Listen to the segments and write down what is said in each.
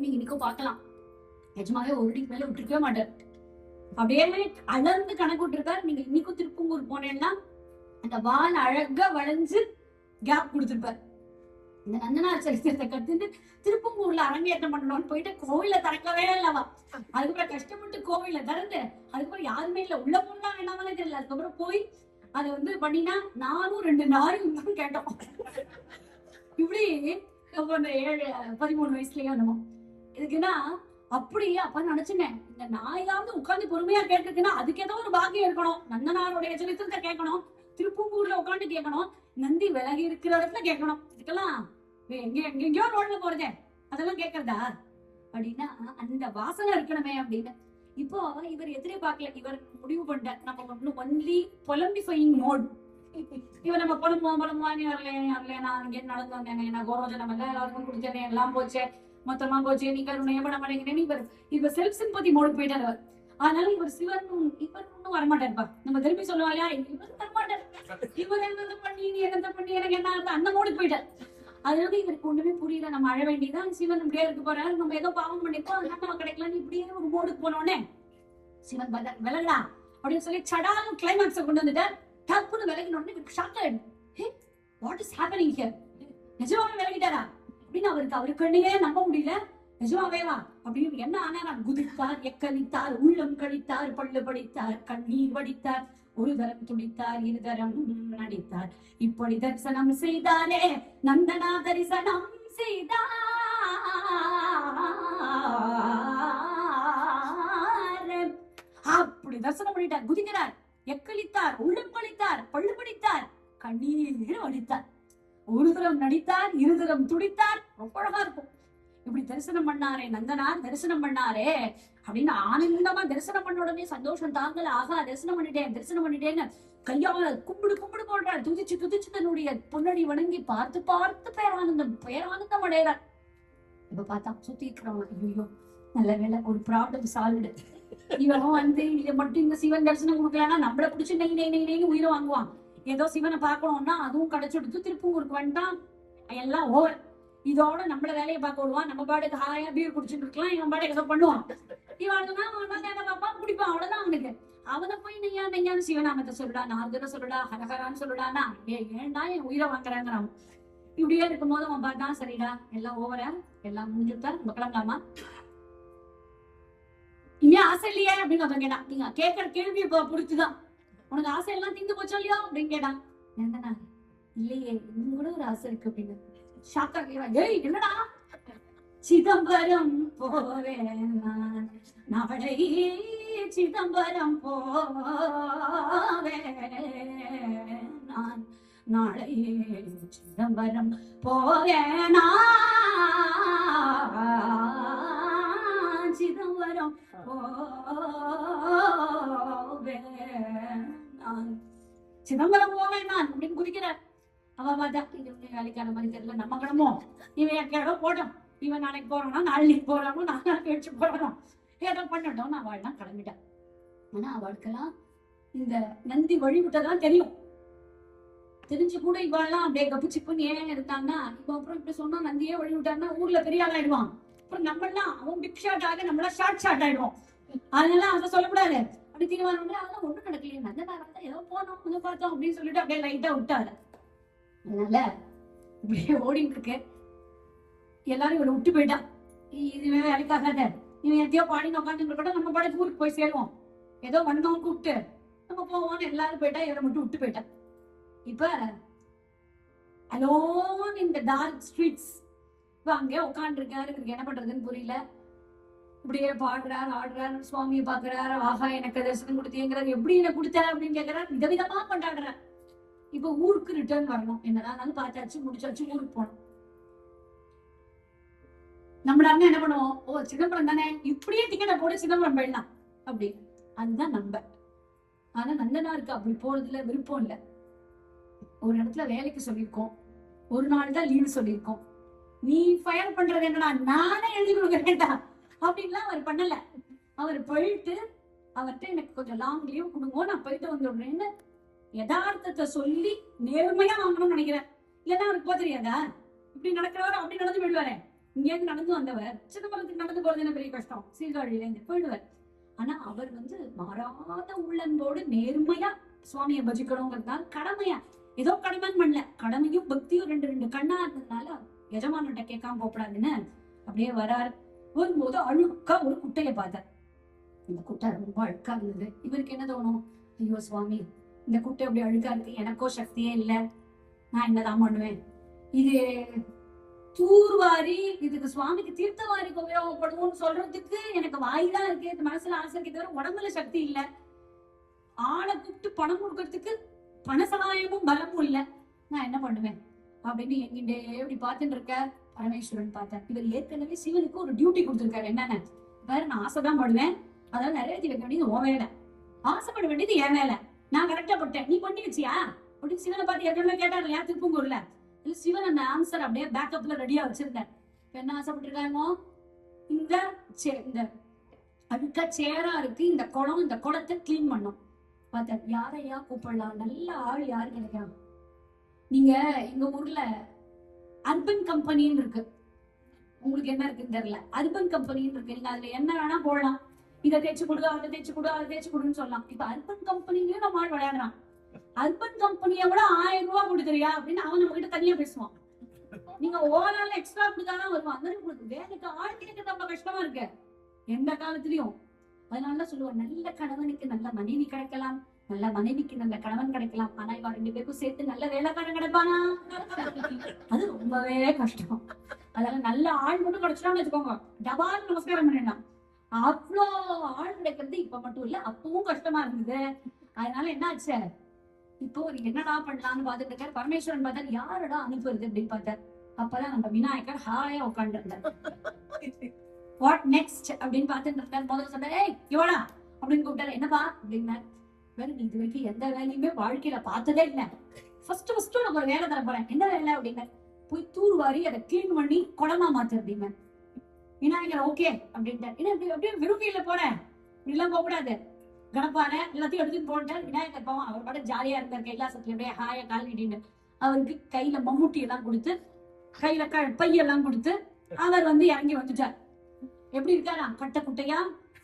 நீங்க இன்னைக்கும் பார்க்கலாம். நிஜமாவே ஒரு அடிக்கு மேல விட்டுருக்கவே மாட்டார். அப்படியே அளந்து கணக்கு விட்டுருக்காரு. நீங்க இன்னைக்கும் திருப்பூங்கூர் போனேன்னா அந்த வால் அழகா வளைஞ்சு கேப் கொடுத்துருப்பாரு. இந்த நந்தனார் சரித்திரத்தை கத்துட்டு திருப்பூங்கூர்ல அரங்கேற்றம் பண்ணணும்னு போயிட்டு கோவில திறக்கவே இல்லவா. அதுக்கப்புறம் கஷ்டப்பட்டு கோவில திறந்து அதுக்கப்புறம் யாருமே இல்ல, உள்ள போனா என்னவானே தெரியல. அதுக்கப்புறம் போய் அதை வந்து பண்ணினா நானும் 2 நாயும் கேட்டோம். இப்படி அந்த 13 வயசுலயே என்னமோ இதுக்குன்னா அப்படியே அப்ப நினைச்சுனேன், இந்த நாயாவது உட்கார்ந்து பொறுமையா கேட்டிருக்குன்னா அதுக்கு ஏதோ ஒரு பாக்கியம் இருக்கணும். நந்தனாருடைய சரித்திரத்தை கேட்கணும், திருப்பூங்கூர்ல உட்காந்து கேட்கணும், நந்தி விலகி இருக்கிற இடத்துல கேட்கணும். இதுக்கெல்லாம் எங்கெங்கயோ ரோட்ல போறதே அதெல்லாம் கேட்கறதா அப்படின்னா அந்த வாசனை இருக்கணுமே அப்படின்னு. இப்போ இவர் எதிரே பார்க்கல. இவர் முடிவு பண்ணிட்டார், நம்ம ஒன்லி பொலம்பிஃபையிங் மோட். இவன் நம்ம புலம்புவான் வரல நான் இங்க நடந்து வந்தேன், நான் கோரோஜனம் எல்லாம் எல்லாருக்கும் குடிச்சேன், எல்லாம் போச்சே மொத்தமா போச்சு, நீ கருணையே பண்ண மாட்டேங்கிறேன். இவர் செல்ஃப் சிம்பத்தி மோடு போயிட்டார் அவர். அதனால இவர் சிவன் இவர் ஒன்னும் வரமாட்டாருப்பா. நம்ம திருப்பி சொல்லுவாயா இவர் தரமாட்டார், இவர் என்னது பண்ணி நீ என்னத பண்ணி எனக்கு என்ன அந்த மோடுக்கு போயிட்டார். அதனால இவருக்கு ஒண்ணுமே புரியல. நம்ம அழ வேண்டியதான், சிவன் இப்படியே இருக்க போறாரு, நம்ம ஏதோ பாவம் பண்ணிருக்கோம் அதனால நம்ம கிடைக்கலான்னு இப்படியே ஒரு மோடுக்கு போனோடனே சிவன் விலகடா அப்படின்னு சொல்லி சடாலும் கிளைமாக்ஸை கொண்டு வந்துட்டார். டப்புன்னு விலகினோடனே இவருக்கு ஷாக் ஆயிடும். ஹே வாட் இஸ் ஹேப்பனிங் ஹியர், நிஜமாவே விலகிட்டாரா அப்படின்னு அவருக்கு நம்ப முடியல. நிஜமாவேவா அப்படின்னு என்ன ஆனா குதித்தார், எக்களித்தார், உள்ளம் கழித்தார், பள்ளு படித்தார், கண்ணீர் வடித்தார், ஒரு தரம் துடித்தார், இருதரம் நடித்தார். இப்படி தரிசனம் செய்தாரே நந்தனா தரிசனம் செய்தார். அப்படி தரிசனம் பண்ணிட்டார், குதிக்கிறார், எக்களித்தார், உள்ளம் கழித்தார், பள்ளு படித்தார், கண்ணீர் வடித்தார், ஒரு தரம் நடித்தார், இருதரம் துடித்தார். ரொம்ப அழகா இருக்கும். இப்படி தரிசனம் பண்ணாரே நந்தனார், தரிசனம் பண்ணாரே அப்படின்னு ஆனந்தமா தரிசனம் பண்ண உடனே சந்தோஷம் தாங்கல. ஆகா தரிசனம் பண்ணிட்டேன்னு கையால கும்பிடு போடுறார். துதிச்சு தன்னுடைய பொன்னடி வணங்கி பார்த்து பேரானந்தம் அடைகிறார். இப்ப பார்த்தா சுத்தி இருக்கிறவங்க ஐயோ நல்ல வேலை ஒரு ப்ராப்ளம் சால்வ்டு. இவனும் வந்து இதை மட்டும் இந்த சிவன் தரிசனம் கொடுக்கலன்னா நம்மள பிடிச்சி நெய் உயிரை வாங்குவான். ஏதோ சிவனை பார்க்கணும்னா அதுவும் கிடைச்சுடுத்து திருப்பூருக்கு வந்துட்டான், எல்லாம் ஓவர். இதோட நம்மள வேலையை பார்க்க விடுவான், நம்ம பாட்டுக்கு ஹாயா பீர் குடிச்சுட்டு இருக்கலாம், இவன் பாட்டுக்கு ஏதோ பண்ணுவான். இவன் பாப்பா குடிப்பான், அவ்வளவுதான் அவனுக்கு. அவனை போய் நெய்யான்னு சிவநாமத்தை சொல்லுடா, நார்கனை சொல்லுடா, ஹரஹரான்னு சொல்லுடானா ஏன்டா என் உயிரை வாங்குறாங்கிறான். இப்படியே இருக்கும் போது அவன் பார்த்தான், சரிடா எல்லாம் ஓவரா, எல்லாம் முடிஞ்சுட்டா நம்ம கிளம்பலாமா, இனிமே ஆசை இல்லையே அப்படின்னு அவன் கேட்டான். நீங்க கேட்கற கேள்வி புடிச்சுதான், உனக்கு ஆசை எல்லாம் திங்கு போச்சோ இல்லையோ அப்படின்னு கேட்டான். என்னன்னா இல்லையே இன்னும் கூட ஒரு ஆசை இருக்கு அப்படின்னு ஷாக்கா கேட்கிறான். ஏய் என்னடா, சிதம்பரம் போவேன் நாளை, சிதம்பரம் போவேன் நான் நாளை, சிதம்பரம் போவேன் சிதம்பரம் சிதம்பரம் போவேன் நான் அப்படின்னு குதிக்கிறார். அவ பார்த்தா வேலைக்கான மாதிரி தெரியல, நம்ம கிடமோ இவன் கேடோ போட்டோம், இவன் நாளைக்கு போறானோ நாளைக்கு போறானோ நாளைக்கு வச்சு போறானோ ஏதோ பண்ணட்டும் நான் அவள்லாம் கிளம்பிட்டேன். ஆனா அவளுக்கெல்லாம் இந்த நந்தி வழிவிட்டதான் தெரியும். தெரிஞ்சு கூட இவாள்லாம் அப்படியே கப்பு சிப்புன்னு ஏன் இருந்தாங்கன்னா இப்ப அப்புறம் இப்படி சொன்னா நந்தியே வழிவிட்டான்னா ஊர்ல பெரிய ஆள் ஆயிடுவான். அப்புறம் நம்மளாம் அவன் பிக் ஷாட் ஆக நம்மளா ஷார்ட் ஆயிடுவோம். அதனால அதை சொல்லக்கூடாது. அப்படி தீர்மானம் அதெல்லாம் ஒண்ணும் நடக்கலையே, நந்தனாரா ஏதோ போனோம் பார்த்தோம் அப்படின்னு சொல்லிட்டு அப்படியே லைட்டா விட்டாரு. அதனால இப்படியே ஓடிட்டு இருக்கு. எல்லாரும் இவரை விட்டு போயிட்டான். இதுவே வேலைக்காகாத, இவன் எத்தையோ பாடின்னு உட்காந்து கூட நம்ம பாடக்கு ஊருக்கு போய் சேருவோம், ஏதோ வந்தோம் கூப்பிட்டு நம்ம போவோம்னு எல்லாரும் போயிட்டா, இவரை மட்டும் விட்டு போயிட்டான். இப்ப alone in the dark streets இப்ப அங்கே உட்காந்துருக்காரு. இவருக்கு என்ன பண்றதுன்னு புரியல. இப்படியே பாடுறாரு, ஆடுறாரு, சுவாமியை பாக்குறாரு, ஆஹா எனக்கு தரிசனம் கொடுத்தீங்கிறாரு, எப்படி எனக்கு கொடுத்த அப்படின்னு கேட்கிறாரு, விதவிதமா கொண்டாடுறாரு. இப்ப ஊருக்கு ரிட்டர்ன் வரணும், என்னதான் பார்த்தாச்சு முடிச்சாச்சு, ஊருக்கு போனோம். நம்ம அண்ணன் என்ன பண்ணுவோம், ஓ சிதம்பரம் தானே இப்படியே டிக்கெட்டை போட சிதம்பரம் போயிடலாம் அப்படி, அதுதான் நம்ப. ஆனா நந்தனாருக்கு அப்படி போறதுல விருப்பம் இல்லை. ஒரு இடத்துல வேலைக்கு சொல்லியிருக்கோம், ஒரு நாள் தான் லீவு சொல்லியிருக்கோம். நீ ஃபயர் பண்றது என்னடா, நானே எழுதி கொடுக்கறேன்டா அப்படின்லாம் அவர் பண்ணல. அவர் போயிட்டு அவர்கிட்ட எனக்கு கொஞ்சம் லாங் லீவ் கொடுங்க, நான் போயிட்டு வந்துடுறேன்னு யதார்த்தத்தை சொல்லி நேர்மையா வாங்கணும்னு நினைக்கிறேன். இல்லைன்னா அவருக்கு போக தெரியாதா, இப்படி நடக்கிறவரை அப்படி நடந்து விடுவாரு. இங்க இருந்து நடந்து வந்தவர் சிதம்பரத்துக்கு நடந்து போறது என்ன பெரிய கஷ்டம், சீர்காழியில இருந்து போயிடுவார். ஆனா அவர் மாறாத உள்ளன்போடு நேர்மையா சுவாமியை பஜிக்கணுங்கிறதுனால கடமையா ஏதோ கடமைன்னு பண்ணல, கடமையும் பக்தியும் ரெண்டு ரெண்டு கண்ணா இருந்ததுனால எஜமான்கிட்ட கேட்காம போப்படாதுன்னு அப்படியே வரார். வரும்போது அழுக்கா ஒரு குட்டையை பார்த்தார். இந்த குட்டை ரொம்ப அழுக்கா இருந்தது. இவருக்கு என்ன தோணும், ஐயோ சுவாமி இந்த குட்டை அப்படி அழுக்கா இருக்கு, எனக்கோ சக்தியே இல்லை, நான் என்னதான் பண்ணுவேன், இது தூர்வாரி இதுக்கு சுவாமிக்கு தீர்த்தவாரிக்கு உபயோகப்படுவோம்னு சொல்றதுக்கு எனக்கு வாய்தான் இருக்கு, மனசுல ஆசை இருக்கே தவிர உடம்புல சக்தி இல்ல, ஆளை கூப்பிட்டு பணம் கொடுக்கறதுக்கு பணசகாயமும் பலமும் இல்ல, நான் என்ன பண்ணுவேன் அப்படின்னு எங்கிட்டே இப்படி பார்த்துட்டு இருக்க. பரமேஸ்வரன் பார்த்தார். இவர் ஏற்கனவே சிவனுக்கு ஒரு டியூட்டி கொடுத்திருக்காரு. என்னன்னு, வேற நான் ஆசைதான் படுவேன், அதாவது நிறைவேற்றி வைக்க வேண்டியது உன் வேலை, ஆசைப்பட வேண்டியது என் வேலை, நான் கரெக்டா பட்டேன், நீ பண்ணி வச்சியா அப்படின்னு சிவனை பார்த்து ஏற்கனவே கேட்டாரு இல்லையா திருப்பூங்கூர்ல. சிவன் அந்த ஆன்சர் அப்படியே பேக்கப்ல ரெடியா வச்சிருந்தார். என்ன ஆசைப்பட்டிருக்காங்க, இந்த அழுக்க சேரா இருக்கு இந்த குளம், இந்த குளத்தை கிளீன் பண்ணும். பார்த்தா யாரையா கூப்பிடலாம், நல்ல ஆள் யாரு கிடைக்கலாம். நீங்க எங்க ஊர்ல அர்பன் கம்பெனின்னு இருக்கு, உங்களுக்கு என்ன இருக்குன்னு தெரியல, அர்பன் கம்பெனின்னு இருக்கு, நீங்க அதுல என்ன வேணா போடலாம், இதை தேய்ச்சி கொடு அதை தேய்ச்சி கொடு அதை தேய்ச்சி கொடுன்னு சொல்லலாம். இப்ப அர்பன் கம்பெனிலயும் நம்ம ஆள் விளையாடுறான். அர்பன் கம்பெனியை விட 1000 ரூபாய் கொடுக்குறியா அப்படின்னு அவன் நம்ம கிட்ட தனியா பேசுவான். நீங்க ஓவரால் எக்ஸ்ட்ரா கொடுத்தாதான் வருவான். அந்த உங்களுக்கு வேலைக்கு ஆள் கிடைக்கிறது ரொம்ப கஷ்டமா இருக்கு எந்த காலத்திலயும். அதனாலதான் சொல்லுவார், நல்ல கணவனுக்கு நல்ல மனைவி கிடைக்கலாம், நல்ல மனைவிக்கு நல்ல கணவன் கிடைக்கலாம், ஆனா இவ 2 பேருக்கும் சேர்த்து நல்ல வேலைக்காரன் கிடைப்பானா, அது ரொம்பவே கஷ்டம். அதனால நல்ல ஆள் மட்டும் கிடைச்சிடான்னு வச்சுக்கோங்க, டபால் நமஸ்காரம் பண்ணிடலாம். அவ்வளோ ஆள் கிடைக்கிறது இப்ப மட்டும் இல்ல, அப்பவும் கஷ்டமா இருந்தது. அதனால என்ன ஆச்சு, இப்போ நீங்க என்னடா பண்ணலாம்னு பாத்துட்டு இருக்காரு. பரமேஸ்வரன் பார்த்தாரு, யாரடா அனுப்புறது அப்படின்னு பார்த்தார். அப்பதான் நம்ம விநாயகர் ஹாயா உட்காந்து இருந்தார். வாட் நெக்ஸ்ட் அப்படின்னு பாத்துட்டு இருக்காரு. முதல்ல சொன்னாரு, ஏய் இவடா அப்படின்னு கூப்பிட்டாரு. என்னப்பா அப்படின்னாரு. வேற நீ இது வரைக்கும் எந்த வேலையுமே வாழ்க்கையில பார்த்ததே இல்லை, ஃபர்ஸ்ட் நான் ஒரு வேலை தர போறேன். என்ன வேலை அப்படின்னா, போய் தூர்வாரி அதை கிளீன் பண்ணி குடமா மாத்து அப்படின்னு. விநாயகர் ஓகே அப்படின்ட்டார். என்ன அப்படியே விரும்பியில போறேன், இப்படிலாம் போக கூடாது, கணப்பான எல்லாத்தையும் எடுத்துட்டு போட்டார். விநாயகர் பாவம் அவர் பாட ஜாலியா இருந்தார், கைலாசத்துல அப்படியே ஹாயா கால் நீட்டின்னு. அவருக்கு கையில மம்முட்டி எல்லாம் கொடுத்து, கையில பையெல்லாம் கொடுத்து அவர் இறங்கி வந்துட்டார். எப்படி இருக்காரா, கட்ட குட்டையா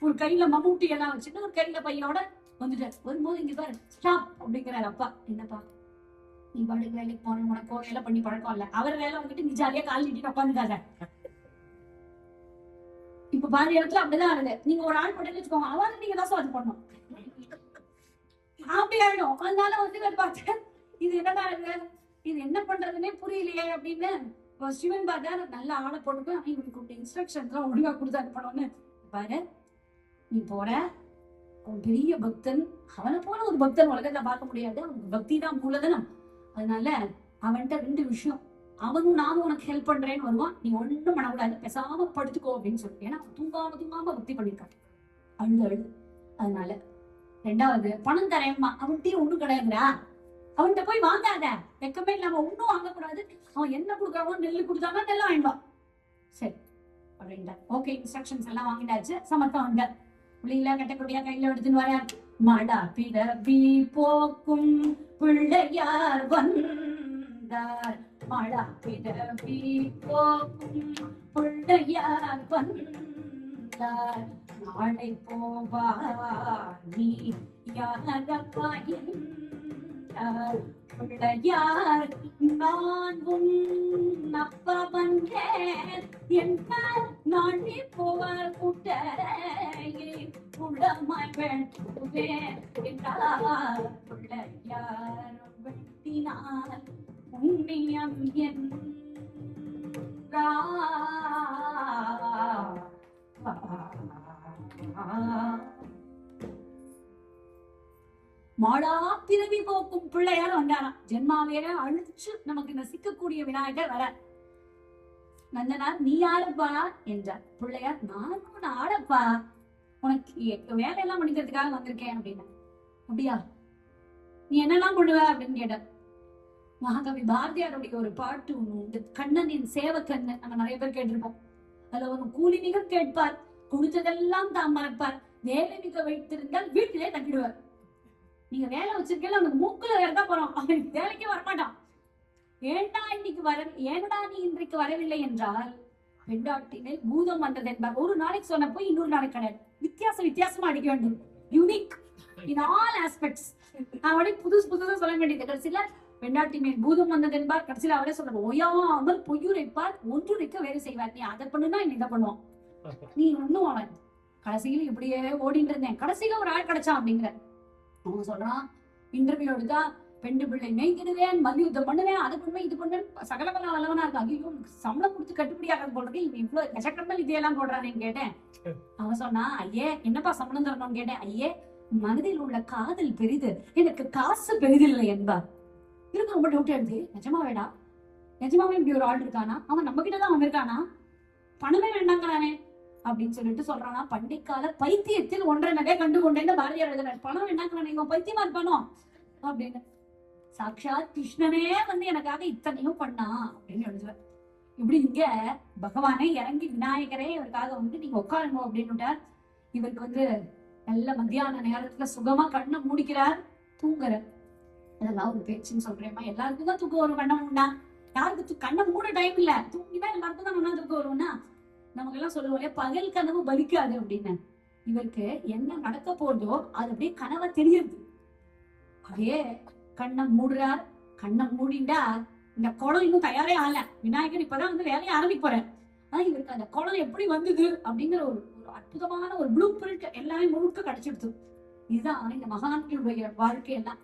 ஒரு கையில மம்முட்டி எல்லாம் வச்சுட்டு ஒரு கையில பையோட வந்துட்டார். வரும்போது இங்க பாரு ஸ்டாப் அப்படிங்கிறாரு. அப்பா என்னப்பா நீ பாட்டுக்கு வேலைக்கு போன, உனக்கோ வேலை பண்ணி பழக்கம் இல்ல, அவர் வேலை வந்துட்டு நீ ஜாலியா கால் நீட்டிட்டு உட்காந்துக்காத. இப்ப பாதி இடத்துல அப்படிதான் ஆகுது. நீங்க ஒரு ஆள் போட்டு வச்சுக்கோங்க, அவன் நீங்க தான் அது பண்ணும் அப்படி ஆயிடும். அதனால பார்த்து இது என்னடா இருக்கு, இது என்ன பண்றதுன்னே புரியலையே அப்படின்னு சிவன் பார்த்தாரு. நல்ல ஆளை போட்டு இவனுக்கு இன்ஸ்ட்ரக்ஷன்ஸ் எல்லாம் ஒழுங்கா கொடுத்து அனுப்பணும்னு. பாரு நீ போற, அவன் பெரிய பக்தன், அவனை போல ஒரு பக்தன் உலகத்துல பார்க்க முடியாது, அவனுக்கு பக்தி தான் மூலதனம். அதனால அவன்கிட்ட 2 விஷயம், அவனும் நானும் உனக்கு ஹெல்ப் பண்றேன்னு வருவான், நீ ஒண்ணும் பண்ணக்கூடாது, பேசாம படுத்துக்கோ அப்படின்னு சொல்லி. ஏன்னா தூங்காம பக்தி பண்ணிருக்கான், அழுது. அதனால 2வது பணம் தரேன்மா, அவன்கிட்டயும் ஒண்ணும் கிடையாதுடா, அவன்கிட்ட போய் வாங்காத, வெக்கமே இல்லாம ஒண்ணும் வாங்கக்கூடாது, அவன் என்ன கொடுக்குறான், நெல்லு கொடுத்தானா நெல்ல வாங்கிடுவான். சரி அப்படின்ட்டா. ஓகே இன்ஸ்ட்ரக்ஷன்ஸ் எல்லாம் வாங்கிட்டாச்சு. சமத்தம் வந்தார். பிள்ளைங்களா கட்டக்கூடியா கையில எடுத்துன்னு வர. மடா பிறவி போக்கும் பிள்ளையார் வந்தார், மடா பிறவி போக்கும் பிள்ளையார் வந்தார், நாளை போவார் நீ யாரப்பா என்றார். பிள்ளையார் நான் அப்பா வந்தேன் என்றார், நாளை போவார் கூட்டையை உடமாய் வெட்டுவேன் என்றார். பிள்ளையார் வெட்டினார் புண்ணியம் என்றார். மாடா பிறவி போக்கும் பிள்ளையார் வந்தாராம். ஜென்மாவேல அழிச்சு நமக்கு நசிக்கக்கூடிய விநாயகர் வர. நந்தனார் நீ யாரப்பா என்றார். பிள்ளையார் நானும் ஆடப்பா, உனக்கு வேலையெல்லாம் பண்ணிக்கிறதுக்காக வந்திருக்கேன் அப்படின்னா. அப்படியா நீ என்னெல்லாம் பண்ணுவ அப்படின்னு கேட்டார். மகாகவி பாரதியாருடைய ஒரு பாட்டு ஒண்ணு உண்டு, கண்ணனின் சேவக்கண்ணு, நம்ம நிறைய பேர் கேட்டிருப்போம். அதுல ஒரு கூலி மிக கேட்பார், குடிச்சதெல்லாம் தாம் மறப்பார், வேலை மிக வைத்திருந்தால் வீட்டிலே தங்கிடுவார். நீங்க வேலை வச்சிருக்கல, அவனுக்கு மூக்குல வேறதான் போறோம், அவனுக்கு வேலைக்கே வரமாட்டான். ஏண்டா இன்னைக்கு ஏனடா நீ இன்றைக்கு வரவில்லை என்றால், பெண்டாட்டினை பூதம் வந்தது என்பார். ஒரு நாளைக்கு சொன்னப்போ இன்னொரு நாளைக்கு கிடையாது, வித்தியாசமா அடிக்க வேண்டும். Unique in all aspects. அவளை புதுசா சொல்ல வேண்டியது. கடைசியில பெண்டாட்டி மேல் பூதம் வந்தது என்பார். கடைசியில அவரே சொல்ற, ஓயாமல் பொய்யுரைப்பார் ஒன்றுரைக்க வேறு செய்வார். நீ அதை பண்ணுனா இதை பண்ணுவான், நீ ஒண்ணும் அவன். கடைசியில இப்படியே ஓடிட்டு இருந்தேன், கடைசியில ஒரு ஆள் கிடைச்சான் அப்படிங்கிற. அவங்க சொல்றான், இன்டர்வியூ எடுத்தா பெண்டு பிள்ளை மேய்க்கிடுவேன், மல்யுத்தம் பண்ணுவேன், அது பண்ணுவேன், இது பண்ணுவேன், சகல பல வல்லவனா இருக்கு. ஐயோ சம்பளம் கொடுத்து கட்டுப்படியாக போடுறது, இவன் இவ்வளவு கச்சக்கடல் இதையெல்லாம் போடுறானேன்னு கேட்டேன். அவன் சொன்னா, ஐயே என்னப்பா சம்பளம் தரணும்னு கேட்டேன். ஐயே மனதில் உள்ள காதல் பெரிது, எனக்கு காசு பெரிதில்லை என்பார். இருக்கு ரொம்ப டவுட் எடுத்து, நிஜமாவேடா நிஜமாவே இப்படி ஒரு ஆள் இருக்கானா, அவன் நம்ம கிட்டதான் வந்திருக்கானா, பணமே வேண்டாங்கிறானே அப்படின்னு சொல்லிட்டு சொல்றானா. பண்டிக்கால பைத்தியத்தில் ஒன்றை நகை கண்டு கொண்டேன்னு பாரதியார் எழுதுறாரு. பணம் வேண்டாங்கிறானே, இவன் பைத்தியமா இருப்பானோ அப்படின்னு. சாட்சாத் கிருஷ்ணனே வந்து எனக்காக இத்தனையும் பண்ணா அப்படின்னு எழுதுவார். இப்படி இங்க பகவானே இறங்கி விநாயகரே இவருக்காக வந்து நீங்க உட்காருங்க அப்படின்னு இவருக்கு வந்து நல்ல மத்தியான நேரத்துல சுகமா கண்ணை மூடிக்கிறார், தூங்குற. அதெல்லாம் ஒரு பேச்சுன்னு சொல்றேம்மா. எல்லாருக்கும் தான் தூக்கம் வரும், கண்ணை மூடா. யாருக்கு கண்ணை மூட டைம் இல்ல, தூங்கினா எல்லாருக்கும் தான் நல்லா தூக்கம் வரும்னா நமக்கு எல்லாம் சொல்லுவோம், பகல் கனவு பலிக்காது அப்படின்னு. இவருக்கு என்ன நடக்க போறதோ அது அப்படியே கனவை தெரியுது. அப்படியே கண்ணை மூடுறார். கண்ணை மூடிண்டா இந்த குளம் இன்னும் தயாரே ஆகல, விநாயகர் இப்பதான் வந்து வேலையை ஆரம்பிக்க போறேன். ஆனா இவருக்கு அந்த குளம் எப்படி வந்தது அப்படிங்கிற ஒரு அற்புதமான ஒரு ப்ளூ பிரிண்ட் எல்லாமே முழுக்க கிடைச்சிடுது. இதுதான் இந்த மகான்களுடைய வாழ்க்கையெல்லாம்.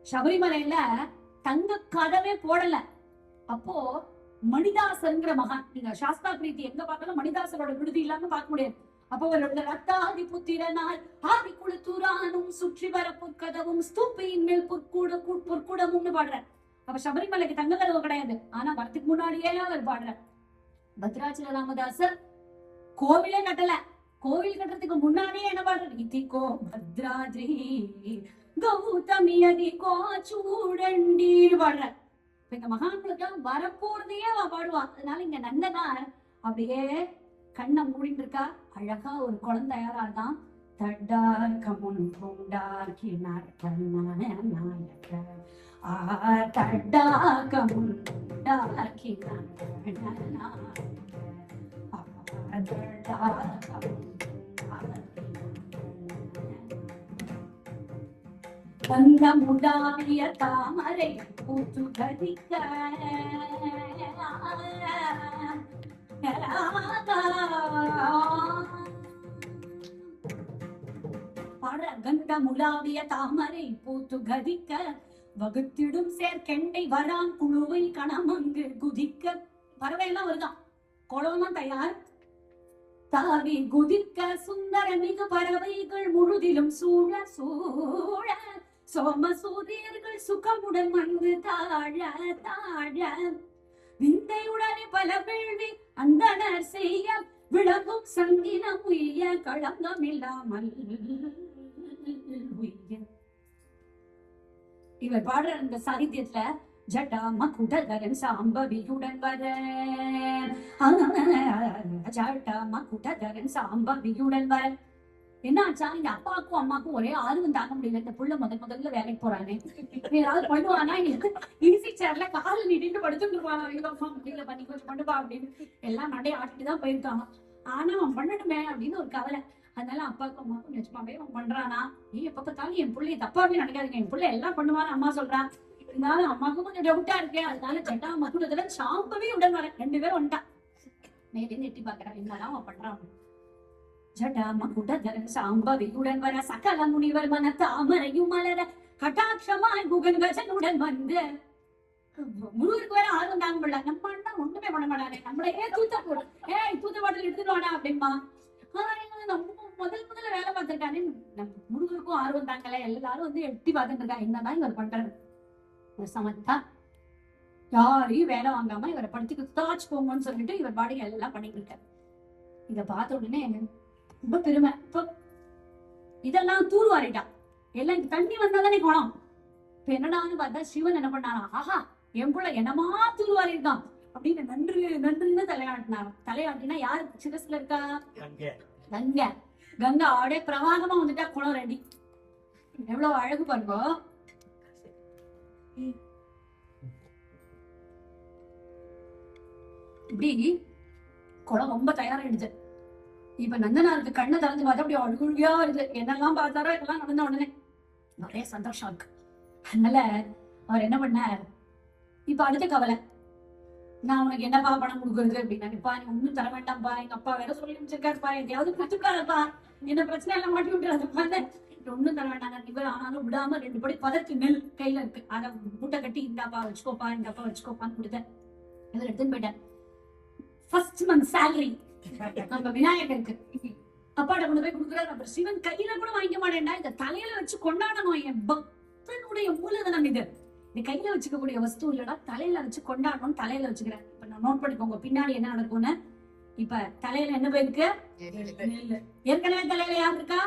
சபரிமலையில தங்க கதவே போடல. அப்போ மணிதாசருங்கிற மகான், நீங்க சாஸ்தா பிரீத்தி எங்க பார்த்தாலும் மணிதாசரோட விடுதி இல்லாம பார்க்க முடியாது. அப்போ அவரோட ரத்தாதி புத்திரனாய் ஆதி குளுத்துரானும் சுற்றி வர பொற்கதவும் ஸ்தூப்பியின் மேல் பொற்கூடமும்னு பாடுறார். அப்ப சபரிமலைக்கு தங்க கதவு கிடையாது, ஆனா வரத்துக்கு முன்னாடியே அவர் பாடுறார். பத்ராச்சல ராமதாசர் கோவிலே கட்டல, கோவில் கட்டுறதுக்கு முன்னாடியே என்ன பாடுறார், இதிகோ பத்ராஜி கௌதமி அதிகோ சூடண்டீர் பாடுறார். இந்த மகான்களுக்கு வரப்போறதையே அவ பாடுவா. அதனால இங்க நந்தனார் அப்படியே கண்ணை மூடிட்டு இருக்கா. அழகா ஒரு குழந்தை தயாரா தான். தட்டார் கமுன் பூண்டாக்கினார் கண்ணாயக்க தட்டா கமுன் பூண்டாக்கினார் வந்த முடாவிய தாமரை பூத்து கதிக்க கண்ட முலாவிய தாமரை பூத்து கதிக்க வகுத்திடும் சேர்க்கெண்டை வரான் குழுவை கணமங்கு குதிக்க. பறவையெல்லாம் வருதான், குளம்லாம் தயார். தாவி குதிக்க சுந்தர மிகு பறவைகள் முழுதிலும் சூழ சூழ சோம சூரியர்கள் சுகமுடன் வந்து தாழ தாழ விந்தையுடனே பல வேள்வி அந்தனர் செய்ய விளங்கும் சங்கினம் உய்ய களங்கம் இல்லாமல் உய்ய. இவர் பாடுற அந்த சாகித்யத்துல ஜட்டா மகுடதரன் சாம்பவியுடன் வர ஜட்டா மகுடதரன் சாம்பவியுடன் வர. என்னாச்சா, இந்த அப்பாவுக்கும் அம்மாக்கும் ஒரே ஆர்வம் தாங்க முடியல. இந்த புள்ள முதல்ல வேலைக்கு போறானே, ஏதாவது பண்ணுவானா, ஈஸி சேர்ல கால் நீட்டிட்டு படுத்துட்டு இருப்பாங்க, பண்ணி கொஞ்சம் பண்ணுவா அப்படின்னு எல்லாம் நடை ஆட்டிட்டுதான் போயிருக்காங்க. ஆனா அவன் பண்ணணுமே அப்படின்னு ஒரு கவலை. அதனால அப்பாவுக்கும் அம்மாவுக்கும் நிஜமாவே அவன் பண்றானா, நீ எப்ப பார்த்தாலும் என் பிள்ளைய தப்பாவே நினைக்காதீங்க, என் பிள்ளை எல்லாம் பண்ணுவான்னு அம்மா சொல்றான். இருந்தாலும் அம்மாவுக்கும் கொஞ்சம் டவுட்டா இருக்கேன். அதனால ஜட்டா மகுடத்துல சாம்பவே உடன் வர 2 பேரும் வந்துட்டான். நேரில் எட்டி பாக்குறான் என்னதான் அவன் பண்றான். ஜட்டா மகுடதரன் சாம்பவியுடன் வர சகல முனிவர் மன தாமரையும் மலர கட்டாட்சமாய் குகன் கஜனுடன் வந்து. முருகருக்கு வேற ஆர்வம் தாங்க முடியல, நம்ம அண்ணா ஒண்ணுமே பண்ண மாட்டானே, நம்மளே தூத்த போடும், தூத்த பாட்டில் எடுத்துட்டு வாடா அப்படின்பா. நம்ம முதல்ல வேலை பார்த்திருக்கானே, நம்ம முருகருக்கும் ஆர்வம் தாங்கல. எல்லாரும் வந்து எட்டி பார்த்துட்டு இருக்கா, என்னதான் இவர் பண்றாரு. சமத்தா யாரையும் வேலை வாங்காம இவரை படுத்துக்கு தாச்சு போங்கன்னு சொல்லிட்டு இவர் பாடிகள் எல்லாம் பண்ணிட்டு இருக்காரு. இத பார்த்த உடனே ரொம்ப பெருமை. இப்போ இதெல்லாம் தூர்வாரிட்டான், எல்லாம் இங்க தண்ணி வந்தாதானே குளம். இப்ப என்னடான்னு பார்த்தா சிவன் என்ன பண்ணானா, ஆஹா என் பிள்ளை என்னமா தூர்வாரி இருக்கான் அப்படின்னு நன்றுன்னு தலையாட்டினாராம். தலையாட்டினா யாரு சிரஸ்ல இருக்கா, கங்கை. கங்கா அப்படியே பிரவாகமா வந்துட்டா, குளம் ரெடி. எவ்வளவு அழகு பாருங்க. இப்படி குளம் ரொம்ப தயாராயிடுச்சு. இப்ப நந்தனாருக்கு கண்ணை திறந்து பார்த்தா அப்படி அழுகுழியா வருது. என்னெல்லாம் பார்த்தாரோ இதெல்லாம் நடந்த உடனே ஒரே சந்தோஷம் இருக்கு. அதனால அவர் என்ன பண்ணார், இப்ப அடுத்த கவலை, நான் உனக்கு என்னப்பா பணம் கொடுக்குறது அப்படின்னா, நீ ஒண்ணும் தர வேண்டாம்ப்பா, எங்க அப்பா வேற சொல்லி வச்சிருக்காருப்பா, எதையாவது கொடுத்துருக்காருப்பா, என்ன பிரச்சனை எல்லாம் மாட்டி விட்டுறாருப்பா, ஒண்ணும் தர வேண்டாங்க. இவர் ஆனாலும் விடாம 2 படி பதற்கு நெல் கையில இருக்கு, அதை மூட்டை கட்டி இந்தாப்பா வச்சுக்கோப்பா, இந்தப்பா வச்சுக்கோப்பான்னு கொடுத்தேன். இவர் எடுத்துன்னு போயிட்டேன். ஃபர்ஸ்ட் மந்த் சேலரி நம்ம விநாயகருக்கு அப்பாட்ட கொண்டு போய் கொடுக்குறாரு. அப்புறம் சிவன் கையில கூட வாங்கிக்க மாட்டேன்டா, இந்த தலையில வச்சு கொண்டாடணும், என் பக்தனுடைய மூலதனம் இது, இந்த கையில வச்சுக்கக்கூடிய வஸ்து இல்லடா, தலையில வச்சு கொண்டாடணும், தலையில வச்சுக்கிறேன். இப்ப நான் நோட் பண்ணிக்கோங்க பின்னாடி என்ன நடக்கும்னு. இப்ப தலையில என்ன போயிருக்கு, நெல்லு. ஏற்கனவே தலையில யார் இருக்கா,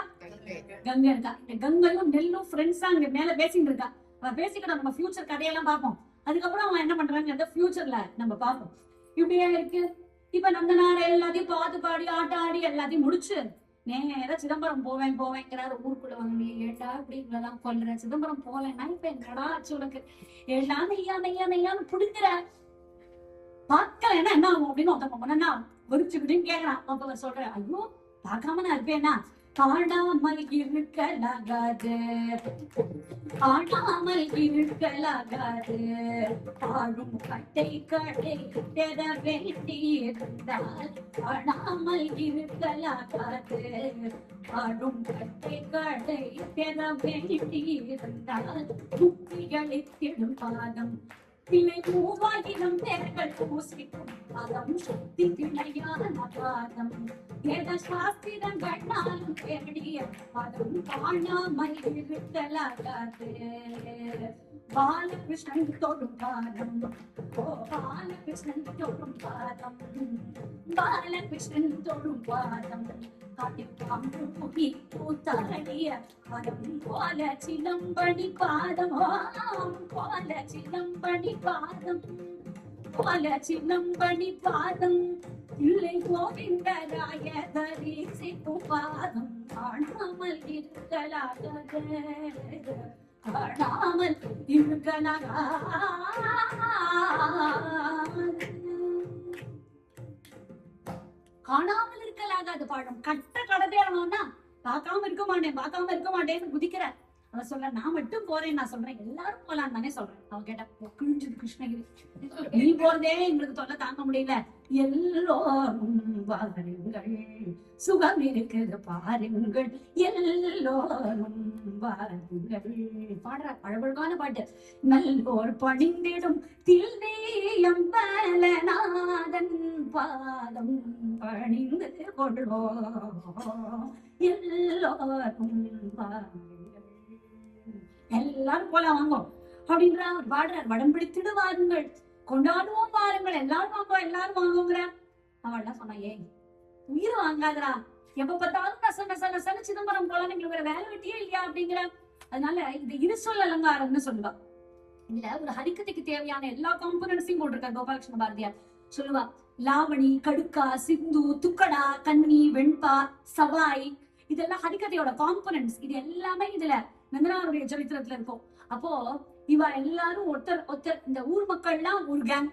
கங்கை இருக்கா. இந்த கங்கையும் நெல்லும் ஃப்ரெண்ட்ஸா இங்க மேல பேசிட்டு இருக்கா. அவ பேசிக்கிட்ட நம்ம ஃபியூச்சர் கதையெல்லாம் பார்ப்போம். அதுக்கப்புறம் அவன் என்ன பண்றாங்க ஃபியூச்சர்ல நம்ம பார்ப்போம். இப்படியே இருக்கு. இப்ப நந்தனார் எல்லாத்தையும் பாத்து பாடி ஆட்ட ஆடி எல்லாத்தையும் முடிச்சு நேரா சிதம்பரம் போவேங்கிறாரு. ஊருக்குள்ள வந்து ஏட்டா இப்படி இவ்வளவுதான் கொல்ற, சிதம்பரம் போலேன்னா இப்ப என்னடா ஆச்சு உனக்கு, ஏடா நெய்யான்னு புடிங்கிற பார்க்கலன்னா என்ன ஆகும் அப்படின்னு ஒருத்தவங்க வெறிச்சுக்கிட்டு கேக்குறான். அப்ப அவர் சொல்ற, ஐயோ பார்க்காம நான் இருப்பேன்னா, காணாமல் இருக்கலாகாது, காணாமல் இருக்கலாகாது, பாடும் கட்டை கடை பெற வேண்டியிருந்தால் காணாமல் இருக்கலாகாது, பாடும் கட்டை கடை பெற வேண்டியிருந்தால் முக்திகளித்திடும் பாதம் பிள்ளை 3000 பேர்கள் பூசிக்கும் பதம் சக்தி பிள்ளையான பாதம் வேத சாஸ்திரங்கள் நாளும் தேடிய பதம் காணாமல் இருக்கலாகாது. பாலகிருஷ்ணன் தொடும் பாதம், ஓ பாலகிருஷ்ணன் தொடும் பாதம், பாலகிருஷ்ணன் தொடும் பாதம், காட்டிப்பாம்பு புகி பூத்தாடிய பதம் போல சிலம்படி பாதம், போல சிலம்படி பாதம், போல சிலம்படி பாதம், இல்லை கோவிந்தராய தரிசிக்கும் பாதம் காணாமல் இருக்கலாகாது, காணாமல் இருக்கலாகாது. காணாமல் இருக்கலாகாது பாடம் கட்ட கடதையானவன்னா பார்க்காம இருக்க மாட்டேன்னு குதிக்கிற. அவன் சொல்ற, நான் மட்டும் போறேன், நான் சொல்றேன் எல்லாரும் போலாம் தானே சொல்றேன். அவன் கேட்டா கிழிஞ்சது கிருஷ்ணகிரி, நீ போறதே எங்களுக்கு தொல்லை தாங்க முடியல, எல்லோரும் வாருங்கள் சுகம் இருக்குது பாருங்கள், எல்லோரும் வாருங்கள் பாடுற அழகான பாட்டு. நல்லோர் பணிந்திடும் தில்லையம் பலநாதன் பாதம் பணிந்து கொள்வோ, எல்லோரும் வாருங்கள், எல்லாரும் போல வாங்கும் அப்படின்ற பாடுறார். வடம் பிடித்திடு வாருங்கள், கொண்டாடுவோம் பாருங்கள், எல்லாரும் வாங்குங்கிற. அவள்லாம் சொன்னா, ஏய் உயிர் வாங்காதரா, எப்ப பார்த்தாலும் நசன சிதம்பரம் போல எங்களுக்கு வேற வேலை வெட்டியே இல்லையா அப்படிங்கிற. அதனால இது இருசொல் அலங்காரம்னு சொல்லுவா. இதுல ஒரு ஹரிக்கதைக்கு தேவையான எல்லா காம்பனன்ட்ஸையும் போட்டிருக்காரு கோபாலகிருஷ்ண பாரதியார். சொல்லுவா, லாவணி, கடுக்கா, சிந்து, துக்கடா, கன்னி, வெண்பா, சவாய், இதெல்லாம் ஹரிக்கதையோட காம்பனன்ட்ஸ். இது எல்லாமே இதுல நந்தனாருடைய சரித்திரத்துல இருக்கும். அப்போ இவ எல்லாரும் ஒருத்தர் இந்த ஊர் மக்கள்லாம் ஒரு கேங்,